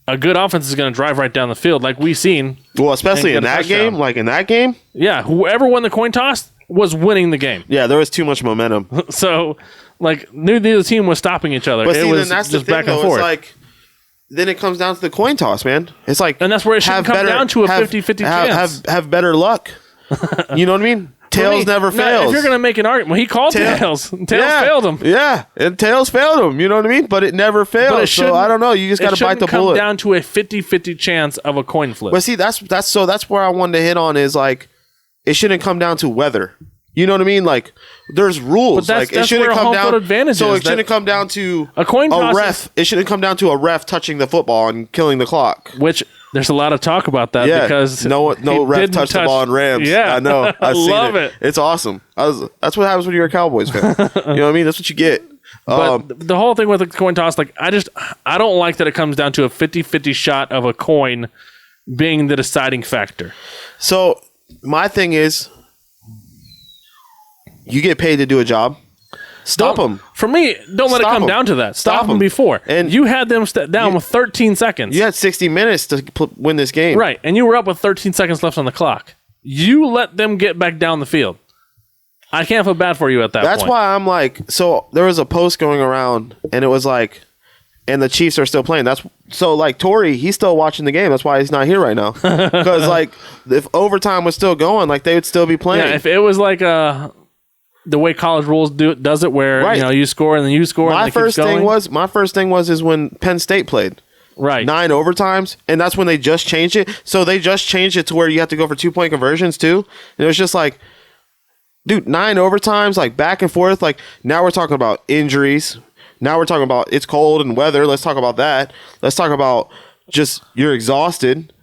A good offense is going to drive right down the field, like we've seen. Well, especially in that game. Like in that game. Yeah, whoever won the coin toss was winning the game. Yeah, there was too much momentum. So, like, neither team was stopping each other. But it see, was then that's just the thing, back and though. forth. It's like, then it comes down to the coin toss, man. It's like, and that's where it should come down to a 50-50 chance. Have better luck. You know what I mean? Tails never fails. If you're going to make an argument, well, he called Tails. Tails failed him. Yeah, and Tails failed him. You know what I mean? But it never failed. But So I don't know. You just got to bite the bullet. It come down to a 50-50 chance of a coin flip. But see, that's where I wanted to hit on is like, it shouldn't come down to weather. You know what I mean? Like, there's rules. But that's, like, it shouldn't where come home down. field advantage So is. it shouldn't come down to a coin toss. Ref. It shouldn't come down to a ref touching the football and killing the clock. Which there's a lot of talk about that because no ref touched the ball in Rams. Yeah, I know. I love it. It's awesome. That's what happens when you're a Cowboys fan. You know what I mean? That's what you get. But the whole thing with the coin toss, like I don't like that it comes down to a 50-50 shot of a coin being the deciding factor. So my thing is, you get paid to do a job. Stop them. For me, don't let it come down to that. Stop them before. And you had them step down with 13 seconds. You had 60 minutes to win this game. Right. And you were up with 13 seconds left on the clock. You let them get back down the field. I can't feel bad for you at that point. That's why I'm like, so there was a post going around and it was like, and the Chiefs are still playing. So like Torrey, he's still watching the game. That's why he's not here right now. Because like if overtime was still going, like they would still be playing. Yeah, if it was like the way college rules does it, where you score and then you score. My first thing was when Penn State played. Right. 9 overtimes, and that's when they just changed it. So they just changed it to where you have to go for 2-point conversions too. And it was just like, dude, 9 overtimes, like back and forth. Like now we're talking about injuries. Now we're talking about it's cold and weather. Let's talk about that. Let's talk about just you're exhausted.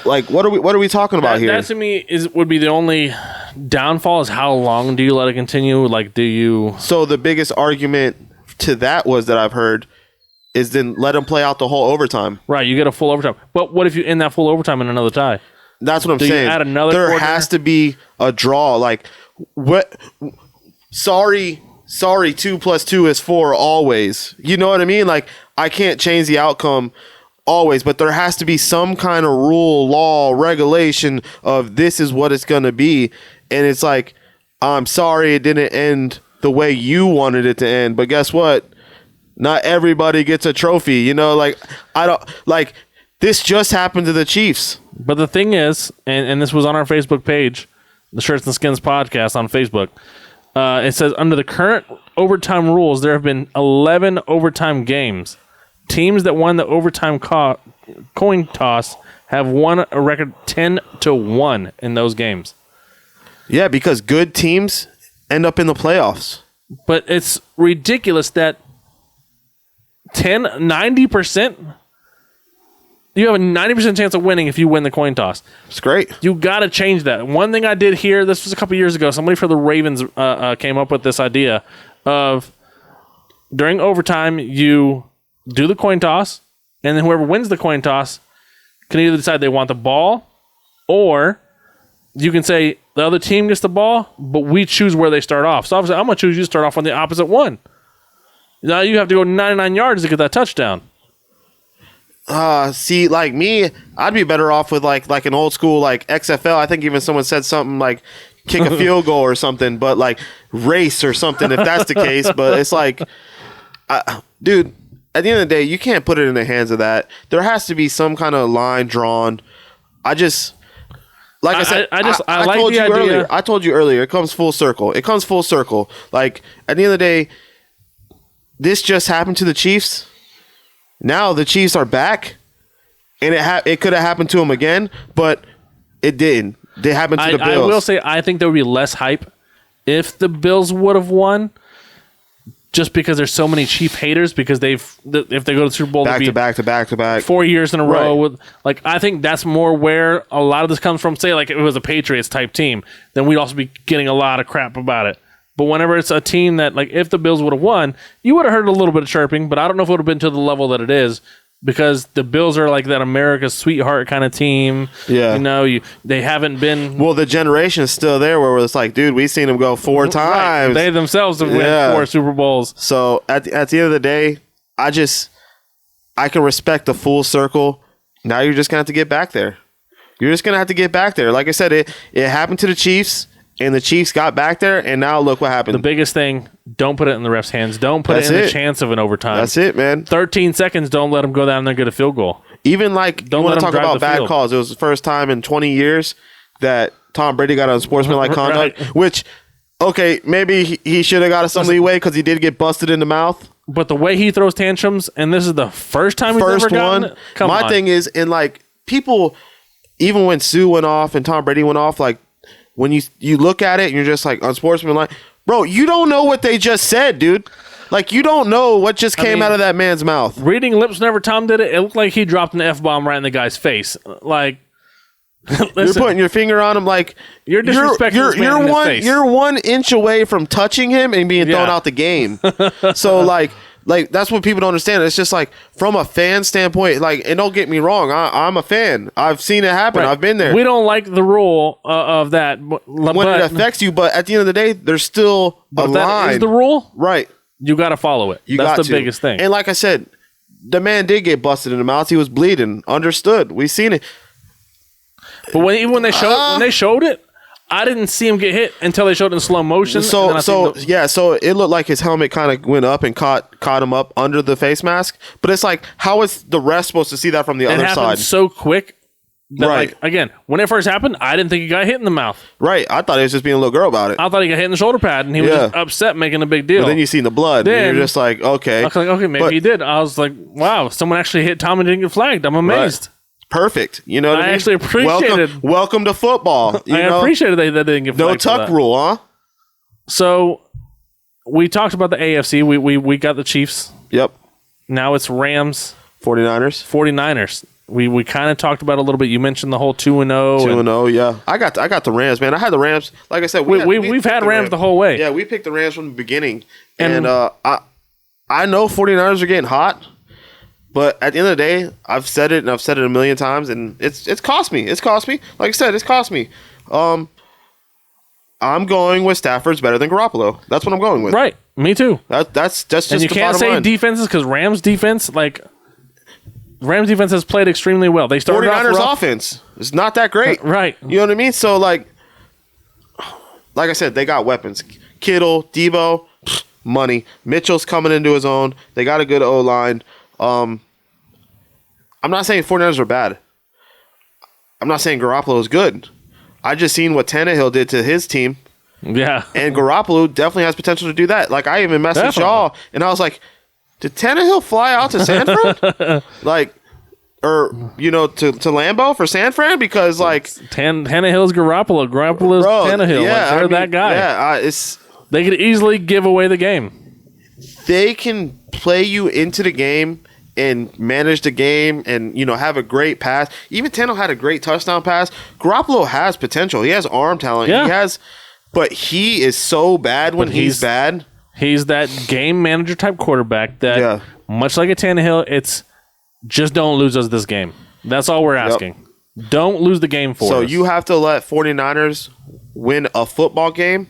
Like what are we talking about here? That to me would be the only downfall is how long do you let it continue? Like do you? So the biggest argument to that was that I've heard is then let them play out the whole overtime. Right, you get a full overtime. But what if you end that full overtime in another tie? That's what I'm saying. You add another there quarter? has to be a draw. Like what? Sorry, 2 + 2 is 4 always. You know what I mean? Like I can't change the outcome always, but there has to be some kind of rule, law, regulation of this is what it's going to be. And it's like, I'm sorry it didn't end the way you wanted it to end, but guess what? Not everybody gets a trophy. You know, like I don't like this just happened to the Chiefs. But the thing is, and this was on our Facebook page, the Shirts and Skins podcast on Facebook. It says under the current overtime rules, there have been 11 overtime games. Teams that won the overtime coin toss have won a record 10-1 in those games. Yeah, because good teams end up in the playoffs. But it's ridiculous that 90%, you have a 90% chance of winning if you win the coin toss. It's great. You got to change that. One thing I did here, this was a couple years ago, somebody for the Ravens came up with this idea of during overtime, you do the coin toss, and then whoever wins the coin toss can either decide they want the ball, or you can say the other team gets the ball, but we choose where they start off. So obviously, I'm going to choose you to start off on the opposite one. Now you have to go 99 yards to get that touchdown. See, like me, I'd be better off with like an old school like XFL. I think even someone said something like kick a field goal or something, but like race or something if that's the case. But it's like, dude, at the end of the day, you can't put it in the hands of that. There has to be some kind of line drawn. I just, like I said, I like told the you idea. earlier. I told you earlier. It comes full circle. It comes full circle. Like at the end of the day, this just happened to the Chiefs. Now the Chiefs are back, and it could have happened to them again, but it didn't. It happened to the Bills. I will say I think there would be less hype if the Bills would have won, just because there's so many Chief haters. Because if they go to the Super Bowl, back to back 4 years in a row. Right. With like I think that's more where a lot of this comes from. Say like if it was a Patriots type team, then we'd also be getting a lot of crap about it. But whenever it's a team that, like, if the Bills would have won, you would have heard a little bit of chirping, but I don't know if it would have been to the level that it is because the Bills are like that America's sweetheart kind of team. Yeah. They haven't been. Well, the generation is still there where it's like, dude, we've seen them go 4 times. Right. They themselves have won 4 Super Bowls. So at the end of the day, I can respect the full circle. Now you're just going to have to get back there. You're just going to have to get back there. Like I said, it happened to the Chiefs, and the Chiefs got back there, and now look what happened. The biggest thing, don't put it in the ref's hands. Don't put it in the chance of an overtime. That's it, man. 13 seconds, don't let them go down there and get a field goal. Even like, don't you want let to them talk drive about the bad field. calls. It was the first time in 20 years that Tom Brady got unsportsmanlike conduct, which, okay, maybe he should have got some leeway because he did get busted in the mouth. But the way he throws tantrums, and this is the first time he's ever gotten it, come on. My thing is, and like people, even when Sue went off and Tom Brady went off, like when you look at it and you're just like unsportsmanlike, bro, you don't know what they just said, dude. Like you don't know what just came out of that man's mouth. Reading lips whenever Tom did it, it looked like he dropped an F-bomb right in the guy's face. Like, listen, you're putting your finger on him, like you're disrespecting this man in his face. You're 1 inch away from touching him and being thrown out the game. So like that's what people don't understand. It's just like from a fan standpoint, like, and don't get me wrong, I'm a fan. I've seen it happen. Right. I've been there. We don't like the rule of that when it affects you, but at the end of the day, there's still a line. That is the rule, right? You got to follow it. That's the biggest thing. And like I said, the man did get busted in the mouth. He was bleeding. Understood. We've seen it. But when they showed it, I didn't see him get hit until they showed it in slow motion. So it looked like his helmet kind of went up and caught him up under the face mask. But it's like, how is the rest supposed to see that from the other side? It happened so quick. That, right. Like, again, when it first happened, I didn't think he got hit in the mouth. Right. I thought he was just being a little girl about it. I thought he got hit in the shoulder pad, and he was just upset, making a big deal. But then you seen the blood, and you're just like, okay. I was like, okay, maybe he did. I was like, wow, someone actually hit Tom and didn't get flagged. I'm amazed. Right. Perfect. You know what I mean? Actually appreciated. Welcome to football. I appreciated that they didn't get flagged. No tuck rule, huh? So we talked about the AFC. We got the Chiefs. Yep. Now it's Rams. 49ers. We kind of talked about it a little bit. You mentioned the whole 2-0. 2-0, yeah. I got the Rams, man. I had the Rams. Like I said, we've had Rams the whole way. Yeah, we picked the Rams from the beginning. And I know 49ers are getting hot, but at the end of the day, I've said it and I've said it a million times, and it's cost me. It's cost me. Like I said, it's cost me. I'm going with Stafford's better than Garoppolo. That's what I'm going with. Right. Me too. That's just and you can't say defenses because Rams defense has played extremely well. They started 49ers offense is not that great. Right. You know what I mean? So, like I said, they got weapons. Kittle, Debo, money. Mitchell's coming into his own. They got a good O-line. I'm not saying 49ers are bad. I'm not saying Garoppolo is good. I just seen what Tannehill did to his team. Yeah. And Garoppolo definitely has potential to do that. Like, I even messaged y'all, and I was like, did Tannehill fly out to San Fran? Or to Lambeau for San Fran? Because, like... Tannehill's Garoppolo. Garoppolo's Tannehill. Yeah, they're that guy. Yeah, they could easily give away the game. They can play you into the game and manage the game and, have a great pass. Even Tannehill had a great touchdown pass. Garoppolo has potential. He has arm talent. Yeah. But he is so bad when he's bad. He's that game manager type quarterback that, much like a Tannehill, it's just don't lose us this game. That's all we're asking. Yep. Don't lose the game for us. So you have to let 49ers win a football game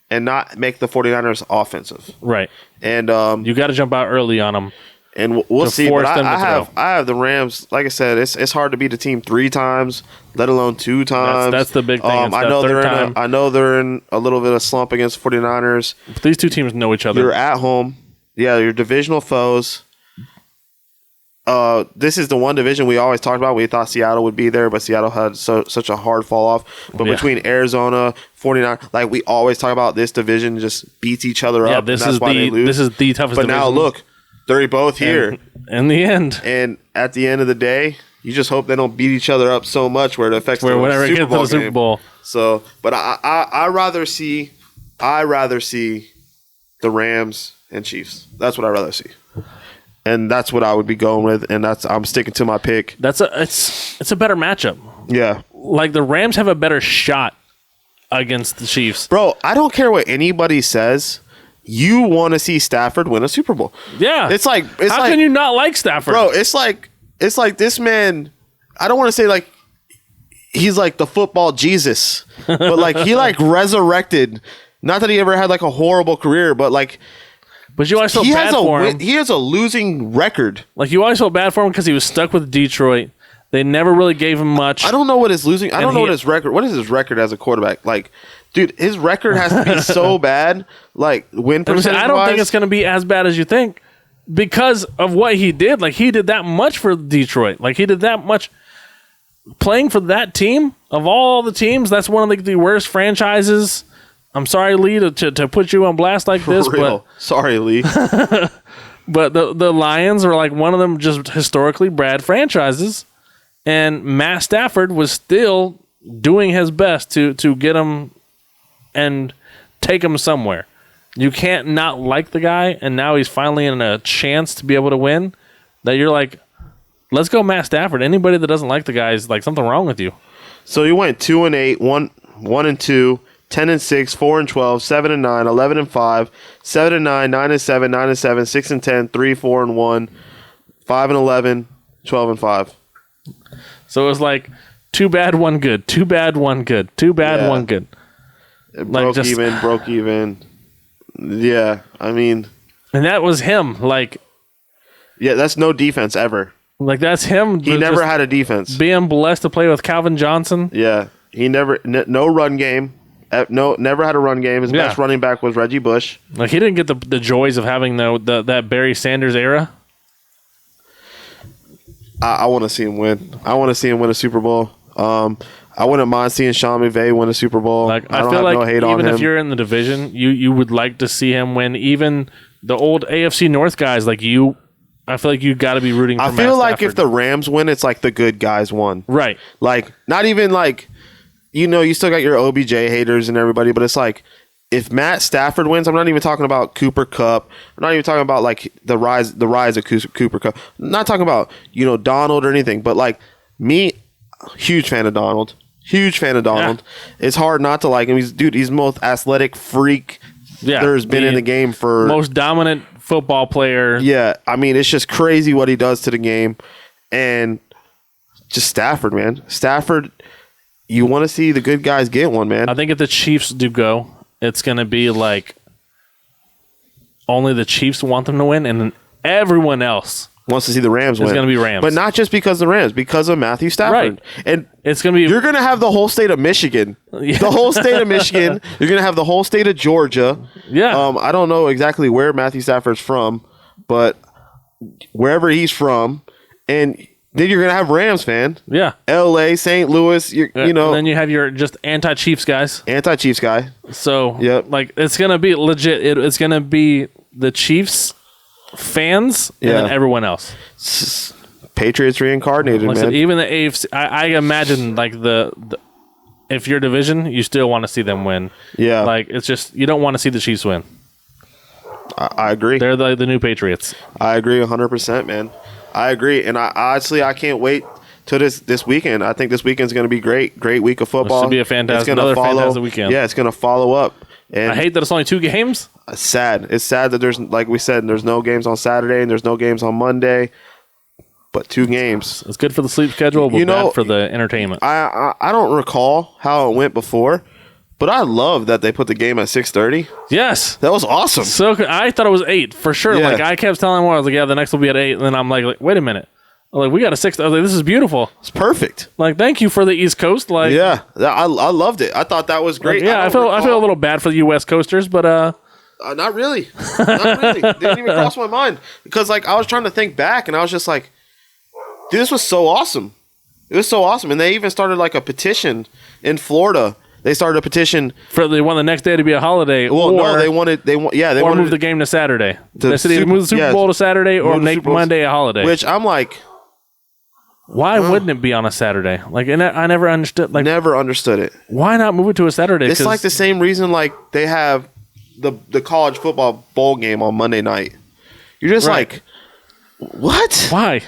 and not make the 49ers offensive. Right. And you got to jump out early on them. And we'll see. But I have the Rams. Like I said, it's hard to beat a team 3 times, let alone 2 times. That's the big thing. I know they're in a little bit of slump against 49ers. But these two teams know each other. You're at home. Yeah, you're divisional foes. This is the one division we always talked about. We thought Seattle would be there, but Seattle had such a hard fall off. But between Arizona, 49, like we always talk about, this division just beats each other up. This is the toughest. But division. Now look, they're both here. In the end, and at the end of the day, you just hope they don't beat each other up so much where it affects the Super Bowl. So, but I rather see the Rams and Chiefs. That's what I rather see. And that's what I would be going with, and I'm sticking to my pick. It's a better matchup. Yeah, like the Rams have a better shot against the Chiefs. Bro, I don't care what anybody says. you want to see Stafford win a Super Bowl. Yeah. It's like how can you not like Stafford? Bro, it's like this man, I don't want to say like he's like the football Jesus, but like he like resurrected. Not that he ever had like a horrible career, but like but you always felt bad for him. He has a losing record. Like you always felt bad for him because he was stuck with Detroit. They never really gave him much. I don't know what his losing. I don't know what his record. What is his record as a quarterback? Like, dude, his record has to be so bad. Like win percentage. I don't think it's going to be as bad as you think because of what he did. Like he did that much for Detroit. Like he did that much playing for that team. Of all the teams, that's one of the worst franchises. I'm sorry, Lee, to put you on blast like this, but sorry, Lee. But the Lions are like one of them just historically bad franchises. And Matt Stafford was still doing his best to get him and take him somewhere. You can't not like the guy, and now he's finally in a chance to be able to win. That you're like, let's go Matt Stafford. Anybody that doesn't like the guy is like something wrong with you. So you went 2-8, 1-2, 10-6, 4-12, 7-9, 11-5, 7-9, 9-7, 9-7, 6-10, 3-4-1, 5-11, 12-5. So it was like, too bad, one good. Too bad, one good. Too bad, one good. Broke even. Yeah, I mean. And that was him. Like. Yeah, that's no defense ever. Like, that's him. He never had a defense. Being blessed to play with Calvin Johnson. Yeah. He never, no run game. Never had a run game. His best running back was Reggie Bush. Like, he didn't get the joys of having that Barry Sanders era. I want to see him win. I want to see him win a Super Bowl. I wouldn't mind seeing Sean McVay win a Super Bowl. Like, I feel like no hate even on him. if you're in the division, you would like to see him win. Even the old AFC North guys like you, I feel like you got to be rooting for I Matt feel like Stafford. if the Rams win, it's like the good guys won. Right. Like, not even like, you still got your OBJ haters and everybody, but it's like, if Matt Stafford wins, I'm not even talking about Cooper Kupp. I'm not even talking about like the rise of Cooper Kupp. I'm not talking about Donald or anything. But like me, huge fan of Donald. Huge fan of Donald. Yeah. It's hard not to like him. He's the most athletic freak there's been in the game for most dominant football player. Yeah, I mean it's just crazy what he does to the game, and just Stafford, man. Stafford, you want to see the good guys get one, man. I think if the Chiefs do go, it's going to be like only the Chiefs want them to win, and then everyone else wants to see the Rams win. It's going to be Rams. But not just because of the Rams, because of Matthew Stafford. Right. And it's going to be... You're going to have the whole state of Michigan. Yeah. The whole state of Michigan. You're going to have the whole state of Georgia. Yeah. I don't know exactly where Matthew Stafford's from, but wherever he's from, and then you're going to have Rams fan. Yeah. L.A., St. Louis, you know. And then you have your just anti-Chiefs guys. Anti-Chiefs guy. So, yep. Like, it's going to be legit. It's going to be the Chiefs fans and then everyone else. Patriots reincarnated, like man. I said, even the AFC, I imagine like the if your division, you still want to see them win. Yeah. Like, it's just, you don't want to see the Chiefs win. I agree. They're the new Patriots. I agree 100%, man. I agree. And I can't wait till this weekend. I think this weekend's going to be great. Great week of football. It should be a fantastic weekend. Yeah, it's going to follow up. And I hate that it's only 2 games. It's sad. It's sad that there's, like we said, there's no games on Saturday and there's no games on Monday. But 2 games. It's good for the sleep schedule, but bad for the entertainment. I don't recall how it went before, but I love that they put the game at 6:30. Yes. That was awesome. So I thought it was 8 for sure. Yeah. Like I kept telling him, I was like, yeah, the next will be at 8. And then I'm like wait a minute. I'm like, we got a 6. I was like, this is beautiful. It's perfect. Like, thank you for the East Coast. Like, yeah, I loved it. I thought that was great. Like, yeah, I feel a little bad for the West Coasters, but not really. Not really. Didn't even cross my mind because like I was trying to think back and I was just like, dude, this was so awesome. It was so awesome, and they even started like a petition in Florida. They started a petition for they want the next day to be a holiday. Well, no, they wanted move the game to Saturday. They said either move the Super Bowl to Saturday or make Monday a holiday. Which I'm like, why wouldn't it be on a Saturday? Like, and I never understood. Like, never understood it. Why not move it to a Saturday? It's like the same reason like they have the college football bowl game on Monday night. You're just like, what? Why?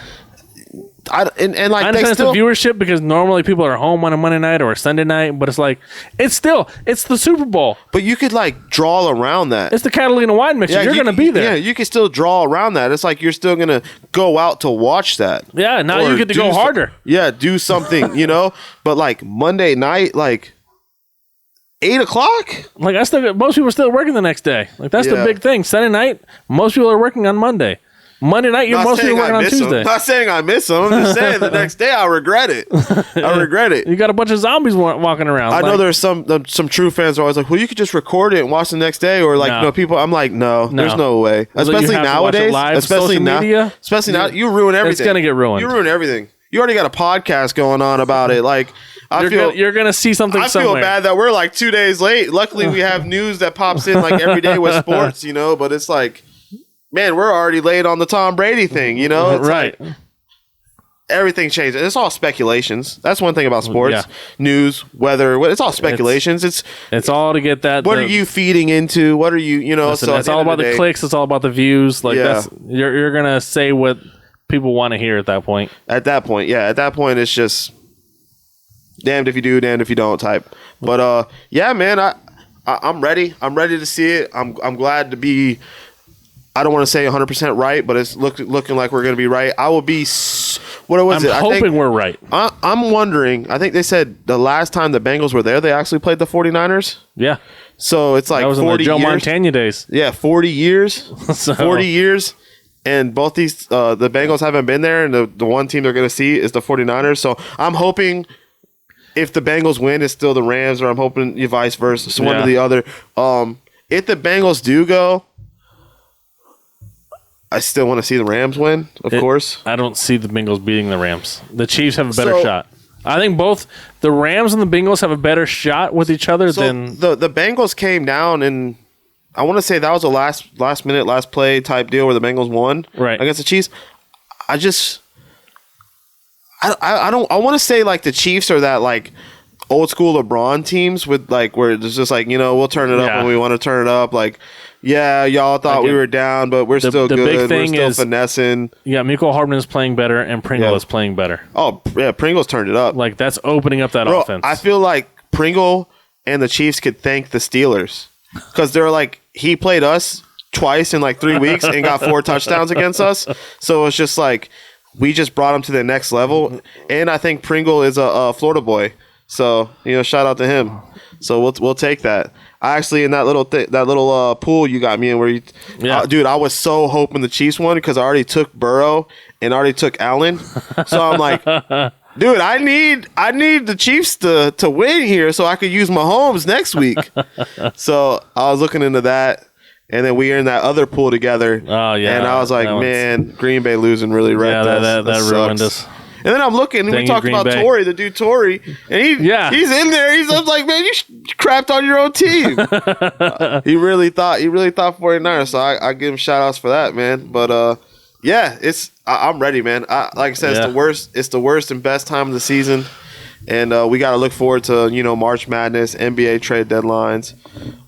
like I they understand still it's the viewership because normally people are home on a Monday night or a Sunday night, but it's like it's the Super Bowl. but you could like draw around that. It's the Catalina wine mixer. You're going to be there. Yeah, you can still draw around that. It's like you're still going to go out to watch that. Yeah, now Or you get to do go harder. do something, But like Monday night, like 8 o'clock? Like most people are still working the next day. Like that's the Yeah. big thing. Sunday night, most people are working on Monday. Monday night, Not most people saying are working I on miss them. Tuesday. Not saying I miss them. I'm just saying the next day I regret it. I regret it. You got a bunch of zombies walking around. I know there's some true fans are always like, well, you could just record it and watch the next day, or like, No. people. I'm like, no, there's no way. Well, you Especially have to watch it nowadays, live, especially social now, media. you ruin everything. It's gonna get ruined. You ruin everything. You already got a podcast going on about it. Like, You're gonna see something I somewhere. feel bad that we're like 2 days late. Luckily, we have news that pops in like every day with sports, But it's like, man, we're already late on the Tom Brady thing, It's right. like everything changes. It's all speculations. That's one thing about sports, Yeah. news, weather. It's all speculations. It's all to get that. What are you feeding into? What are you? Listen, So it's all about the clicks. It's all about the views. Like Yeah. you're gonna say what people want to hear at that point. At that point, it's just damned if you do, damned if you don't type. But yeah, man, I'm ready. I'm ready to see it. I'm glad to be. I don't want to say 100% right, but it's looking like we're going to be right. I will be. What was it? I'm hoping we're right. I'm wondering. I think they said the last time the Bengals were there, they actually played the 49ers. Yeah, So it's like that was in the 40 Joe years. Montana days. Yeah, 40 years. So- 40 years. And both these, the Bengals haven't been there, and the one team they're going to see is the 49ers. So I'm hoping if the Bengals win, it's still the Rams, or I'm hoping vice versa. So one or the other. If the Bengals do go, I still want to see the Rams win, of course. I don't see the Bengals beating the Rams. The Chiefs have a better So- shot. I think both the Rams and the Bengals have a better shot with each other So than the Bengals came down, and I want to say that was a last minute, last play type deal where the Bengals won against the Chiefs. I want to say like the Chiefs are that like old school LeBron teams with like where it's just like we'll turn it up when we want to turn it up. Like y'all thought we were down, but we're still the good. big thing we're still is finessing. Yeah, Mecole Hardman is playing better and Pringle is playing better. Oh yeah, Pringle's turned it up. Like that's opening up that offense. I feel like Pringle and the Chiefs could thank the Steelers because they're like he played us twice in like 3 weeks and got 4 touchdowns against us. So it's just like we just brought him to the next level. And I think Pringle is a Florida boy. So, shout out to him. So we'll take that. I actually in that little pool you got me in where dude, I was so hoping the Chiefs won because I already took Burrow and already took Allen. So I'm like, dude, I need the Chiefs to win here so I could use Mahomes next week. So I was looking into that. And then we were in that other pool together. Oh, yeah. And I was like, man, Green Bay losing really wrecked us. that ruined us. And then I'm looking, and we talked about Bay. Torrey, the dude Torrey, and he's in there. I'm like, man, you crapped on your own team. He really thought 49ers, so I give him shout outs for that, man. But yeah, I'm ready, man. Like I said, it's the worst and best time of the season, and we got to look forward to March Madness, NBA trade deadlines,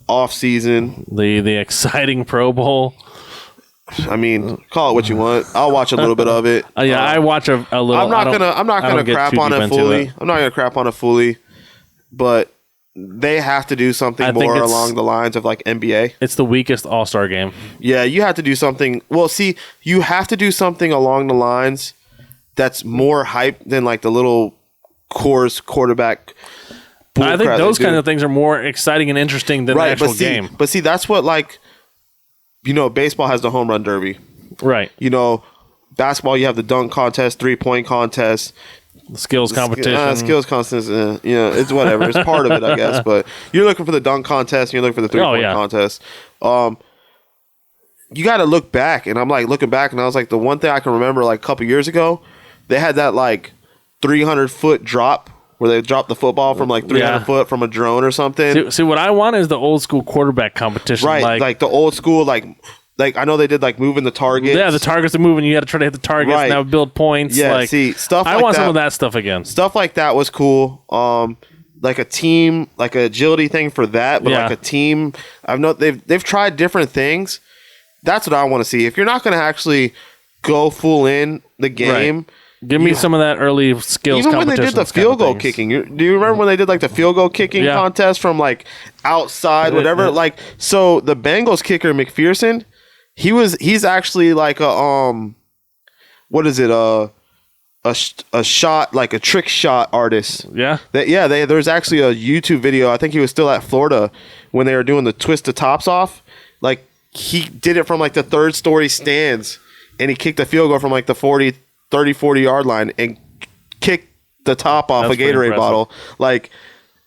off season, the exciting Pro Bowl. I mean, call it what you want. I'll watch a little bit of it. I watch a little. I'm not gonna crap on it fully. I'm not gonna crap on it fully, but they have to do something more along the lines of like NBA. It's the weakest All-Star game. Yeah, you have to do something. Well, see, you have to do something along the lines that's more hype than like the little course quarterback. I think those kind of things are more exciting and interesting than the actual game. But see, that's what like. Baseball has the home run derby. Right. Basketball, you have the dunk contest, 3-point contest. The skills competition. Skills contest, it's whatever. It's part of it, I guess. But you're looking for the dunk contest and you're looking for the 3-point contest. You got to look back. And I'm like looking back and I was like, the one thing I can remember like a couple years ago, they had that like 300-foot drop where they dropped the football from like 300 foot from a drone or something. See, what I want is the old school quarterback competition. Right, like the old school, like I know they did like moving the targets. Yeah, the targets are moving. You got to try to hit the targets and now build points. Yeah, see, stuff like that. I want some of that stuff again. Stuff like that was cool. Like a team, like an agility thing for that, but like a team. They've tried different things. That's what I want to see. If you're not going to actually go full in the game, Give me some of that early skills. Even when they did the field goal kicking, do you remember when they did like the field goal kicking contest from like outside, whatever? Like, so the Bengals kicker McPherson, he's actually like a what is it? A shot, like a trick shot artist. Yeah. There's actually a YouTube video. I think he was still at Florida when they were doing the twist the tops off. Like, he did it from like the third story stands, and he kicked the field goal from like the 40 yard line and kicked the top off a Gatorade bottle. Like,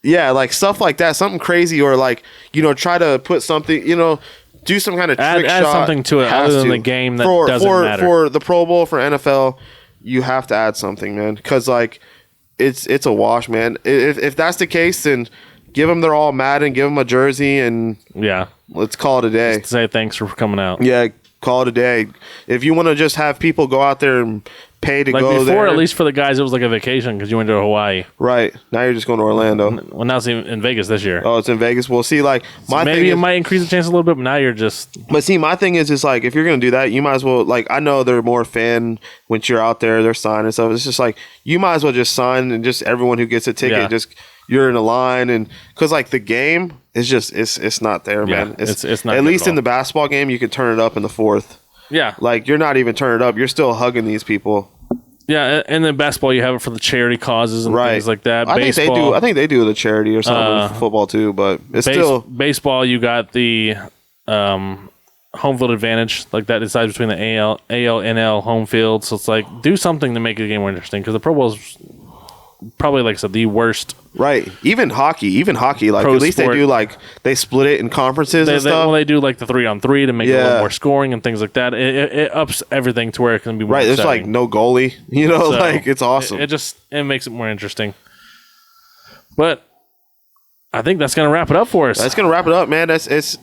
yeah, like stuff like that, something crazy, or like, try to put something, do some kind of trick shot. Add something to it other than the game that doesn't matter. For the Pro Bowl, for NFL, you have to add something, man, because like it's a wash, man. If that's the case, then give them their all Madden, give them a jersey, and let's call it a day. Just say thanks for coming out. Yeah, call it a day. If you want to just have people go out there and pay to go there. Before, at least for the guys, it was like a vacation because you went to Hawaii. Right. Now you're just going to Orlando. Well, now it's in Vegas this year. Oh, it's in Vegas. Well, see, like, maybe it might increase the chance a little bit, but now you're just... But see, my thing is like, if you're going to do that, you might as well, like, I know they're more fan once you're out there, they're signing stuff. It's just like, you might as well just sign, and just everyone who gets a ticket, just, you're in a line, and because like the game is just, it's not there, man. It's not, at least in the basketball game, you can turn it up in the fourth. Yeah. Like, you're not even turning it up. You're still hugging these people. Yeah, and then basketball, you have it for the charity causes and things like that. I think they do the charity or something with football too, but it's still... Baseball, you got the home field advantage. Like, that decides between the AL, NL, home field. So it's like, do something to make the game more interesting, because the Pro Bowl is probably, like I said, the worst. Right. Even hockey, like, Pro at least sport. they do, like, they split it in conferences and stuff. They do, like, the 3-on-3 to make it a little more scoring and things like that. It ups everything to where it can be more exciting. There's, like, no goalie. So like, it's awesome. It makes it more interesting. But I think that's going to wrap it up for us. That's going to wrap it up, man. It's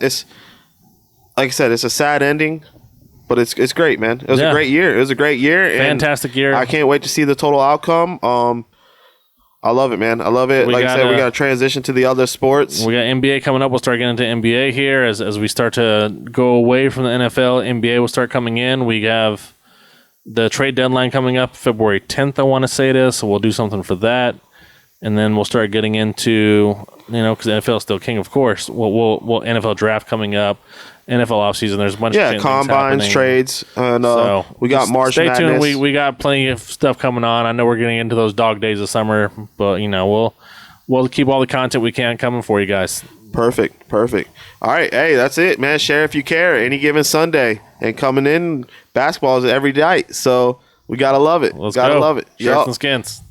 like I said, it's a sad ending, but it's great, man. It was a great year. Fantastic year. I can't wait to see the total outcome. I love it, man. I love it. Like I said, we got to transition to the other sports. We got NBA coming up. We'll start getting into NBA here as we start to go away from the NFL. NBA will start coming in. We have the trade deadline coming up February 10th, I want to say it is. So we'll do something for that. And then we'll start getting into, because the NFL is still king, of course. We'll NFL draft coming up. NFL offseason, there's a bunch of combines, trades, and so we got March Madness. Stay tuned. We got plenty of stuff coming on. I know we're getting into those dog days of summer, but we'll keep all the content we can coming for you guys. Perfect. All right, hey, that's it, man. Share if you care. Any given Sunday, and coming in, basketball is every night, so we gotta love it. Let's go. Love it. Shirts and skins.